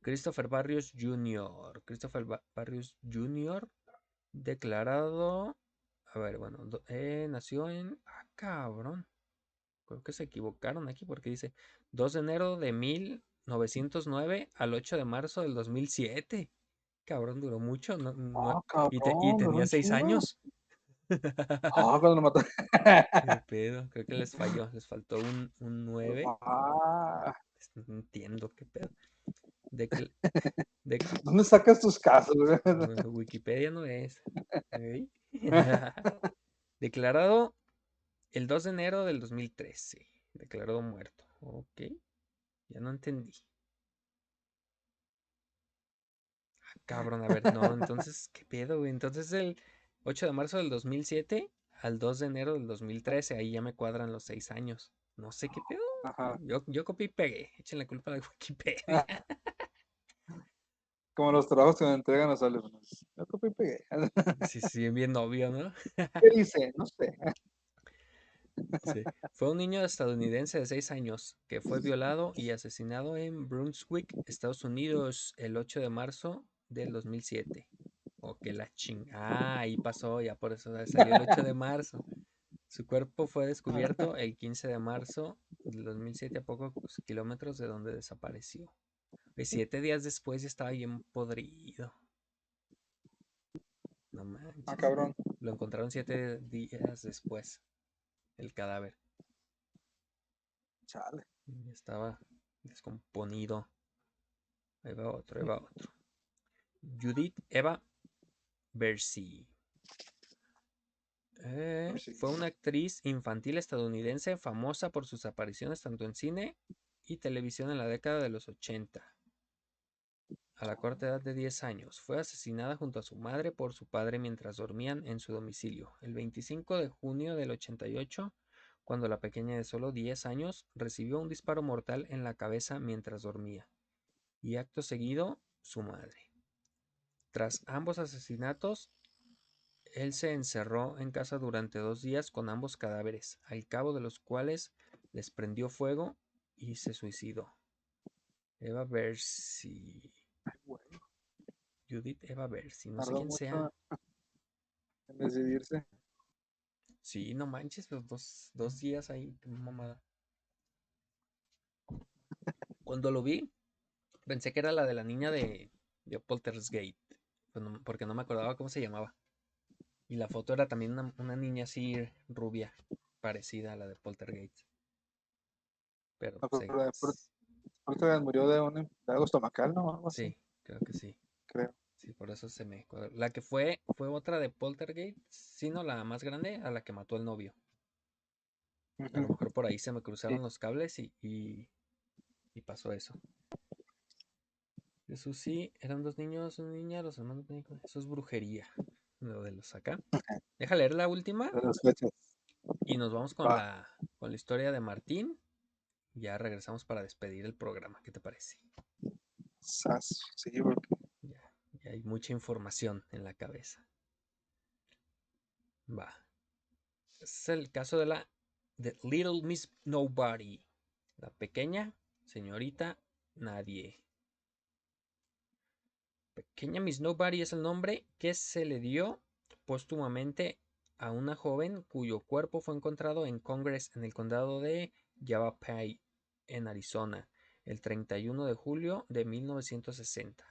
Christopher Barrios Jr. Christopher Barrios Jr. declarado, a ver, bueno, nació en, cabrón, creo que se equivocaron aquí porque dice 2 de enero de 1909 al 8 de marzo del 2007. Cabrón, duró mucho, y Cabrón, duró tenía un 6 chingo. años. Cuando lo mató. ¿Qué pedo? Creo que les falló, les faltó un 9. Ah, No entiendo qué pedo. De, de- ¿Dónde sacas tus casos, güey? Wikipedia no es. ¿Ok? Declarado el 2 de enero del 2013. Declarado muerto. Ok. Ya no entendí. Cabrón, a ver, no, entonces, ¿qué pedo, güey? Entonces el 8 de marzo del 2007 al 2 de enero del 2013, ahí ya me cuadran los 6 años. No sé qué pedo. Ajá. Yo copié y pegué. Echen la culpa de Wikipedia. Como los trabajos que me entregan los alumnos. Yo copié y pegué. Sí, sí, bien obvio, ¿no? ¿Qué dice? No sé. Sí. Fue un niño estadounidense de 6 años que fue violado y asesinado en Brunswick, Estados Unidos, el 8 de marzo del 2007. O que la ahí pasó, ya por eso salió el 8 de marzo. Su cuerpo fue descubierto el 15 de marzo del 2007 a pocos kilómetros de donde desapareció. 7 días después ya estaba bien podrido. No manches. Cabrón. Lo encontraron 7 días después, el cadáver. Chale. Estaba descomponido. Ahí va otro, ahí va otro. Judith Eva Bercy. Fue una actriz infantil estadounidense famosa por sus apariciones tanto en cine y televisión en la década de los 80. A la corta edad de 10 años, fue asesinada junto a su madre por su padre mientras dormían en su domicilio. El 25 de junio del 88, cuando la pequeña de solo 10 años recibió un disparo mortal en la cabeza mientras dormía. Y acto seguido, su madre. Tras ambos asesinatos, él se encerró en casa durante 2 días con ambos cadáveres, al cabo de los cuales les prendió fuego y se suicidó. Eva Bercy. Judith Eva Bercy, no sé Tardó quién sea. mucho en decidirse. Sí, no manches, los 2 días ahí, qué mamada. Cuando lo vi, pensé que era la de la niña de Poltergeist, porque no me acordaba cómo se llamaba. Y la foto era también una niña así rubia, parecida a la de Poltergeist. Pero No, sí, pero murió de algo estomacal, ¿no? Algo así, sí, creo que sí. creo. Sí, por eso se me cuadró. La que fue otra de Poltergeist, sino la más grande, a la que mató el novio. A lo mejor por ahí se me Sí. cruzaron los cables y pasó eso. Eso sí, eran 2 niños, una niña, los hermanos médicos. Eso es brujería. Lo de los acá. Deja leer la última De las fechas. y nos vamos con Va. la historia de Martín. Ya regresamos para despedir el programa. ¿Qué te parece? Sí, porque Ya hay mucha información en la cabeza. Va. Es el caso de Little Miss Nobody. La pequeña señorita Nadie. Pequeña Miss Nobody es el nombre que se le dio póstumamente a una joven cuyo cuerpo fue encontrado en Congress, en el condado de Yavapai, en Arizona, el 31 de julio de 1960.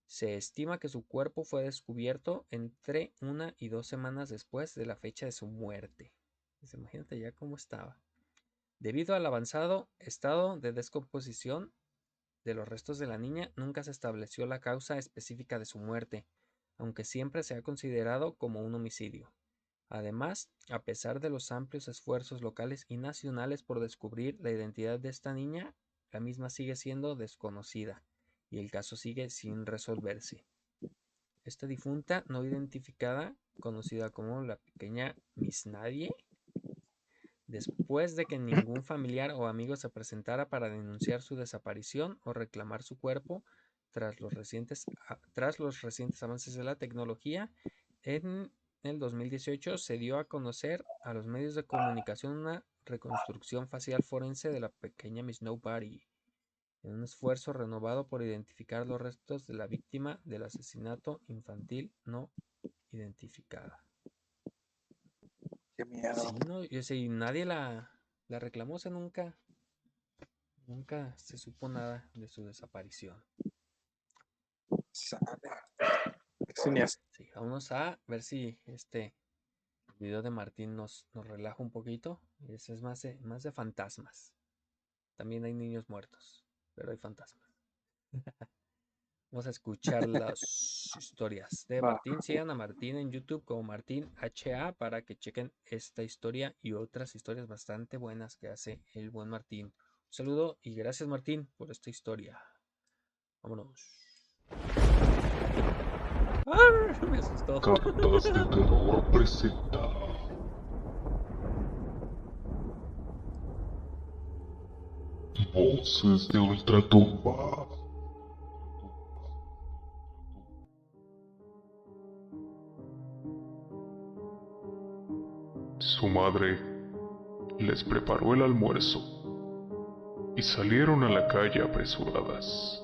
Se estima que su cuerpo fue descubierto entre 1 y 2 semanas después de la fecha de su muerte. Pues imagínate ya cómo estaba. Debido al avanzado estado de descomposición de los restos de la niña, nunca se estableció la causa específica de su muerte, aunque siempre se ha considerado como un homicidio. Además, a pesar de los amplios esfuerzos locales y nacionales por descubrir la identidad de esta niña, la misma sigue siendo desconocida y el caso sigue sin resolverse. Esta difunta no identificada, conocida como la pequeña Miss Nadie, después de que ningún familiar o amigo se presentara para denunciar su desaparición o reclamar su cuerpo tras los recientes avances de la tecnología, en el 2018 se dio a conocer a los medios de comunicación una reconstrucción facial forense de la pequeña Miss Nobody, en un esfuerzo renovado por identificar los restos de la víctima del asesinato infantil no identificada. Qué miedo. Sí, no, yo sé, y nadie la reclamó, o sea, nunca se supo nada de su desaparición. Sí, vamos a ver si este video de Martín nos relaja un poquito. Ese es más de fantasmas. También hay niños muertos, pero hay fantasmas. Vamos a escuchar las historias de Martín. Sigan a Martín en YouTube como Martín HA para que chequen esta historia y otras historias bastante buenas que hace el buen Martín. Un saludo y gracias, Martín, por esta historia. Vámonos. ¡Ah! Me asustó. Cartas de Terror presenta Voces de Ultratumba. Su madre les preparó el almuerzo y salieron a la calle apresuradas.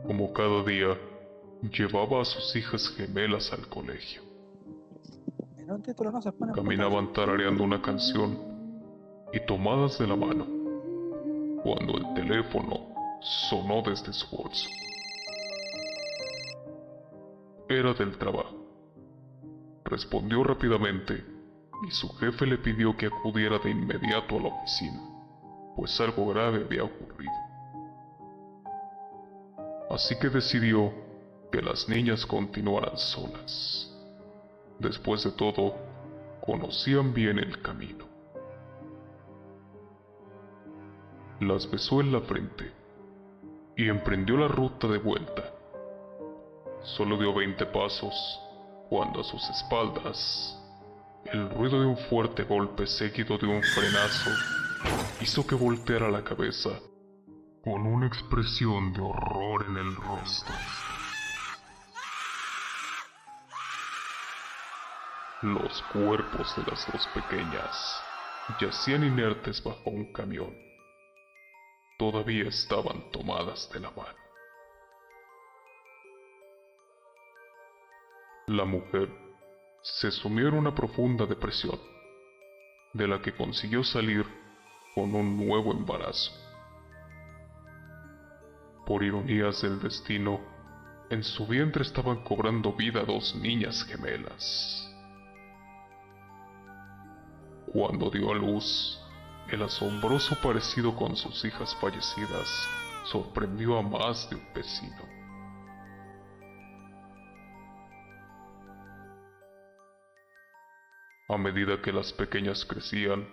Como cada día, llevaba a sus hijas gemelas al colegio. Caminaban tarareando una canción y tomadas de la mano, cuando el teléfono sonó desde su bolso. Era del trabajo. Respondió rápidamente y su jefe le pidió que acudiera de inmediato a la oficina, pues algo grave había ocurrido. Así que decidió que las niñas continuaran solas. Después de todo, conocían bien el camino. Las besó en la frente y emprendió la ruta de vuelta. Solo dio 20 pasos cuando a sus espaldas el ruido de un fuerte golpe seguido de un frenazo hizo que volteara la cabeza con una expresión de horror en el rostro. Los cuerpos de las dos pequeñas yacían inertes bajo un camión. Todavía estaban tomadas de la mano. La mujer se sumió en una profunda depresión, de la que consiguió salir con un nuevo embarazo. Por ironías del destino, en su vientre estaban cobrando vida 2 niñas gemelas. Cuando dio a luz, el asombroso parecido con sus hijas fallecidas sorprendió a más de un vecino. A medida que las pequeñas crecían,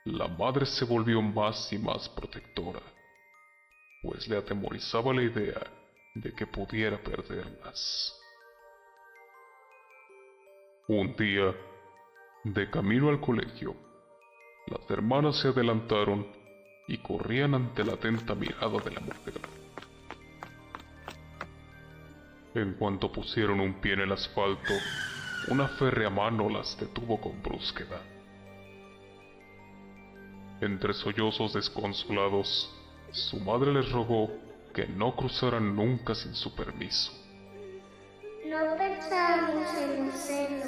la madre se volvió más y más protectora, pues le atemorizaba la idea de que pudiera perderlas. Un día, de camino al colegio, las hermanas se adelantaron y corrían ante la atenta mirada de la mujer. En cuanto pusieron un pie en el asfalto, una férrea mano las detuvo con brusquedad. Entre sollozos desconsolados, su madre les rogó que no cruzaran nunca sin su permiso. No pensábamos en hacerlo.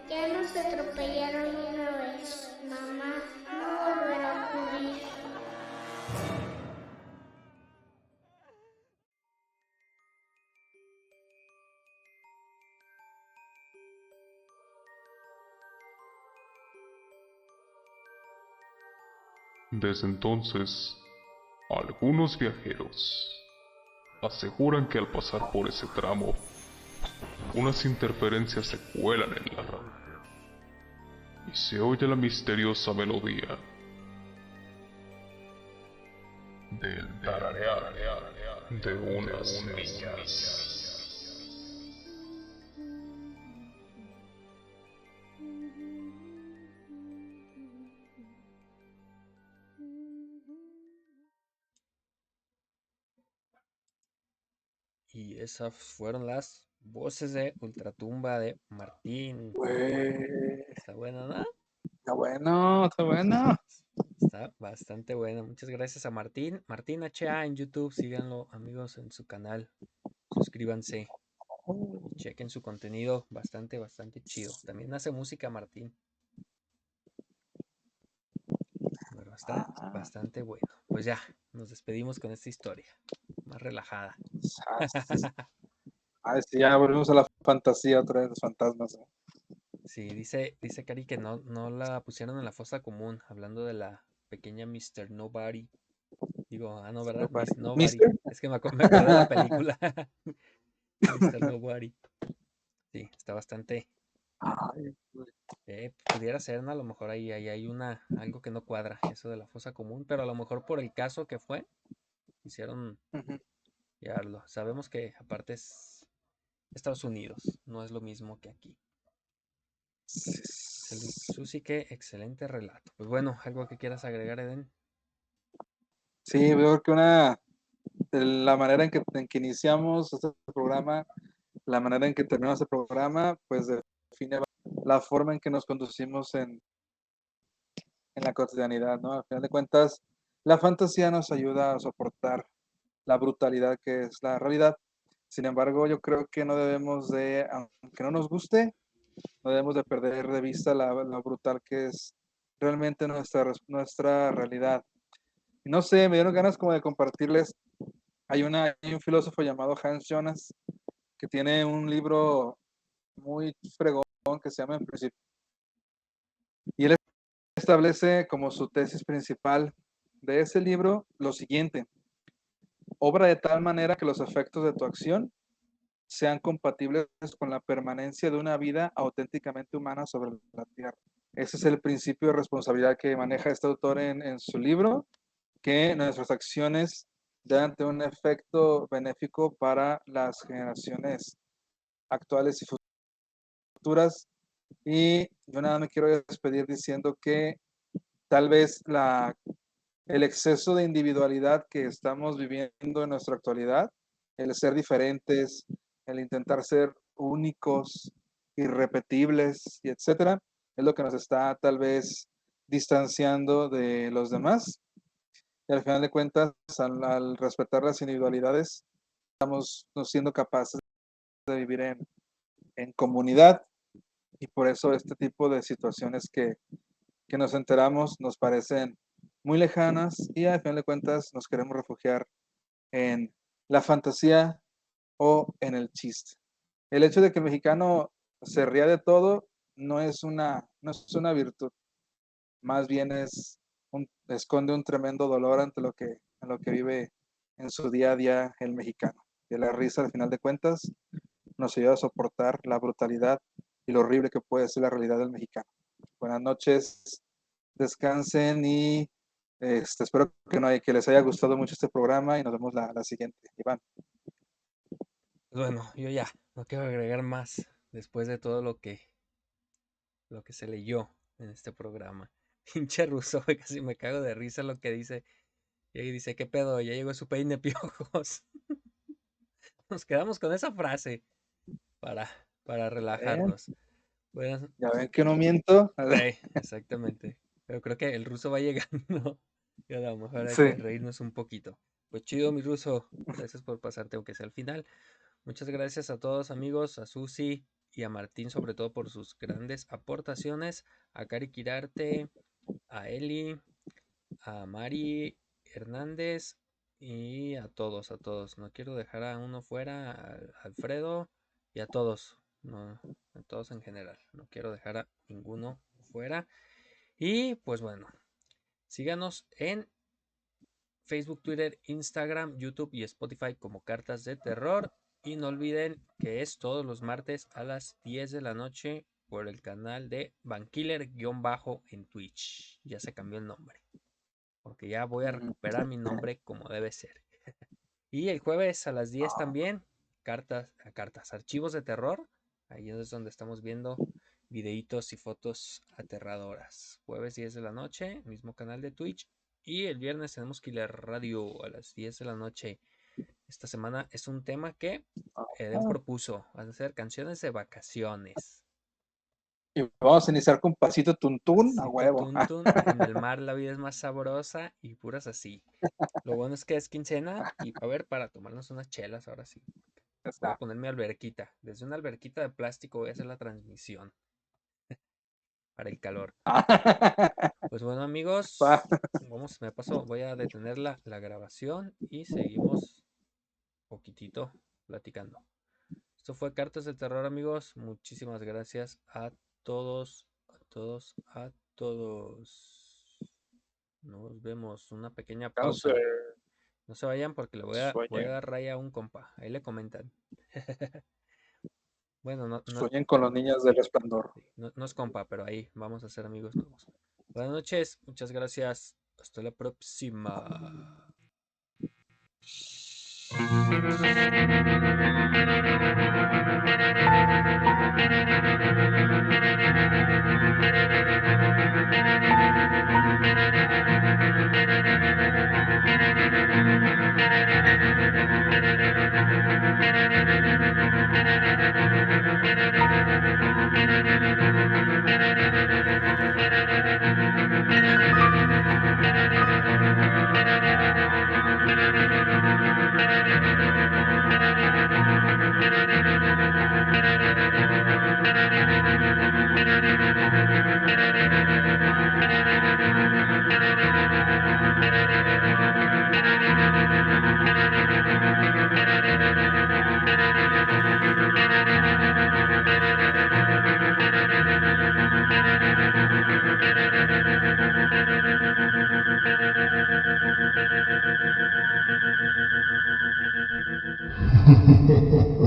Ya nos atropellaron una vez. Mamá, no volverá a ocurrir. Desde entonces, algunos viajeros aseguran que al pasar por ese tramo, unas interferencias se cuelan en la radio y se oye la misteriosa melodía del tararear de unas niñas. Y esas fueron las voces de Ultratumba de Martín. Güey, Está buena, ¿no? está bueno, está bueno. Está bastante buena. Muchas gracias a Martín. Martín HA en YouTube. Síganlo, amigos, en su canal. Suscríbanse. Y chequen su contenido. Bastante chido. También hace música Martín. Pero está bastante bueno. Pues ya, nos despedimos con esta historia. Más relajada. Ay, sí, ya volvemos a la fantasía otra vez, los fantasmas. Sí, dice Cari que no la pusieron en la fosa común, hablando de la pequeña Mr. Nobody. Digo, no, ¿verdad? Miss Nobody. ¿Mister? Es que me acordé de la película. Mr. Nobody. Sí, está bastante. Ay, güey. Pudiera ser, ¿no? A lo mejor ahí hay algo que no cuadra, eso de la fosa común, pero a lo mejor por el caso que fue, hicieron Ujú. llevarlo. Sabemos que aparte es Estados Unidos, no es lo mismo que aquí. Susi, qué excelente relato. Pues bueno, algo que quieras agregar, Eden. Sí, veo que la manera en que iniciamos este programa, la manera en que terminamos este programa, pues define la forma en que nos conducimos en la cotidianidad, ¿no? Al final de cuentas, la fantasía nos ayuda a soportar la brutalidad que es la realidad. Sin embargo, yo creo que no debemos de, aunque no nos guste, no debemos de perder de vista la brutal que es realmente nuestra realidad. Y no sé, me dieron ganas como de compartirles. Hay un filósofo llamado Hans Jonas que tiene un libro muy fregón que se llama En Principio. Y él establece como su tesis principal de ese libro lo siguiente: obra de tal manera que los efectos de tu acción sean compatibles con la permanencia de una vida auténticamente humana sobre la tierra. Ese es el principio de responsabilidad que maneja este autor en su libro, que nuestras acciones deben tener un efecto benéfico para las generaciones actuales y futuras. Y yo nada me quiero despedir diciendo que tal vez el exceso de individualidad que estamos viviendo en nuestra actualidad, el ser diferentes, el intentar ser únicos, irrepetibles y etcétera, es lo que nos está tal vez distanciando de los demás. Y al final de cuentas, al respetar las individualidades, estamos no siendo capaces de vivir en comunidad, y por eso este tipo de situaciones que nos enteramos nos parecen muy lejanas, y al final de cuentas nos queremos refugiar en la fantasía o en el chiste. El hecho de que el mexicano se ría de todo no es una virtud, más bien esconde un tremendo dolor ante lo que vive en su día a día el mexicano. Y la risa, al final de cuentas, nos ayuda a soportar la brutalidad y lo horrible que puede ser la realidad del mexicano. Buenas noches, descansen y espero que les haya gustado mucho este programa, y nos vemos la siguiente. Iván. Pues bueno, yo ya no quiero agregar más después de todo lo que se leyó en este programa. Pinche ruso, casi me cago de risa lo que dice. Y ahí dice, ¿qué pedo? Ya llegó su peine piojos. Nos quedamos con esa frase para, para ¿Ven? relajarnos. Bueno, Ya ven que no miento. sí, exactamente. Pero creo que el ruso va llegando y a lo mejor hay Sí. que reírnos un poquito. Pues chido, mi ruso. Gracias por pasarte, aunque sea al final. Muchas gracias a todos, amigos, a Susi y a Martín, sobre todo por sus grandes aportaciones. A Cari Quirarte, a Eli, a Mari Hernández y a todos, a todos. No quiero dejar a uno fuera, a Alfredo y a todos. No, a todos en general. No quiero dejar a ninguno fuera. Y pues bueno, síganos en Facebook, Twitter, Instagram, YouTube y Spotify como Cartas de Terror. Y no olviden que es todos los martes a las 10 de la noche por el canal de Vankiller-bajo en Twitch. Ya se cambió el nombre. Porque ya voy a recuperar mi nombre como debe ser. Y el jueves a las 10 también, archivos de terror. Ahí es donde estamos viendo videitos y fotos aterradoras. Jueves 10 de la noche, mismo canal de Twitch. Y el viernes tenemos Killer Radio a las 10 de la noche. Esta semana es un tema que Eden propuso. Van a ser canciones de vacaciones. Y vamos a iniciar con Pasito Tuntún a Pasito huevo. Tuntún, en el mar la vida es más sabrosa y puras así. Lo bueno es que es quincena y a ver, para tomarnos unas chelas ahora sí. Voy a ponerme alberquita. Desde una alberquita de plástico voy a hacer la transmisión. Para el calor. Pues bueno, amigos, vamos, voy a detener la grabación y seguimos poquitito platicando. Esto fue Cartas de Terror, amigos. Muchísimas gracias a todos, a todos, a todos. Nos vemos. Una pequeña pausa. No se vayan porque le voy a dar raya a un compa. Ahí le comentan. Bueno, no. Sueñen con los niños del Resplandor. No es compa, pero ahí vamos a ser amigos nuevos. Buenas noches, muchas gracias. Hasta la próxima. Ha ha ha ha.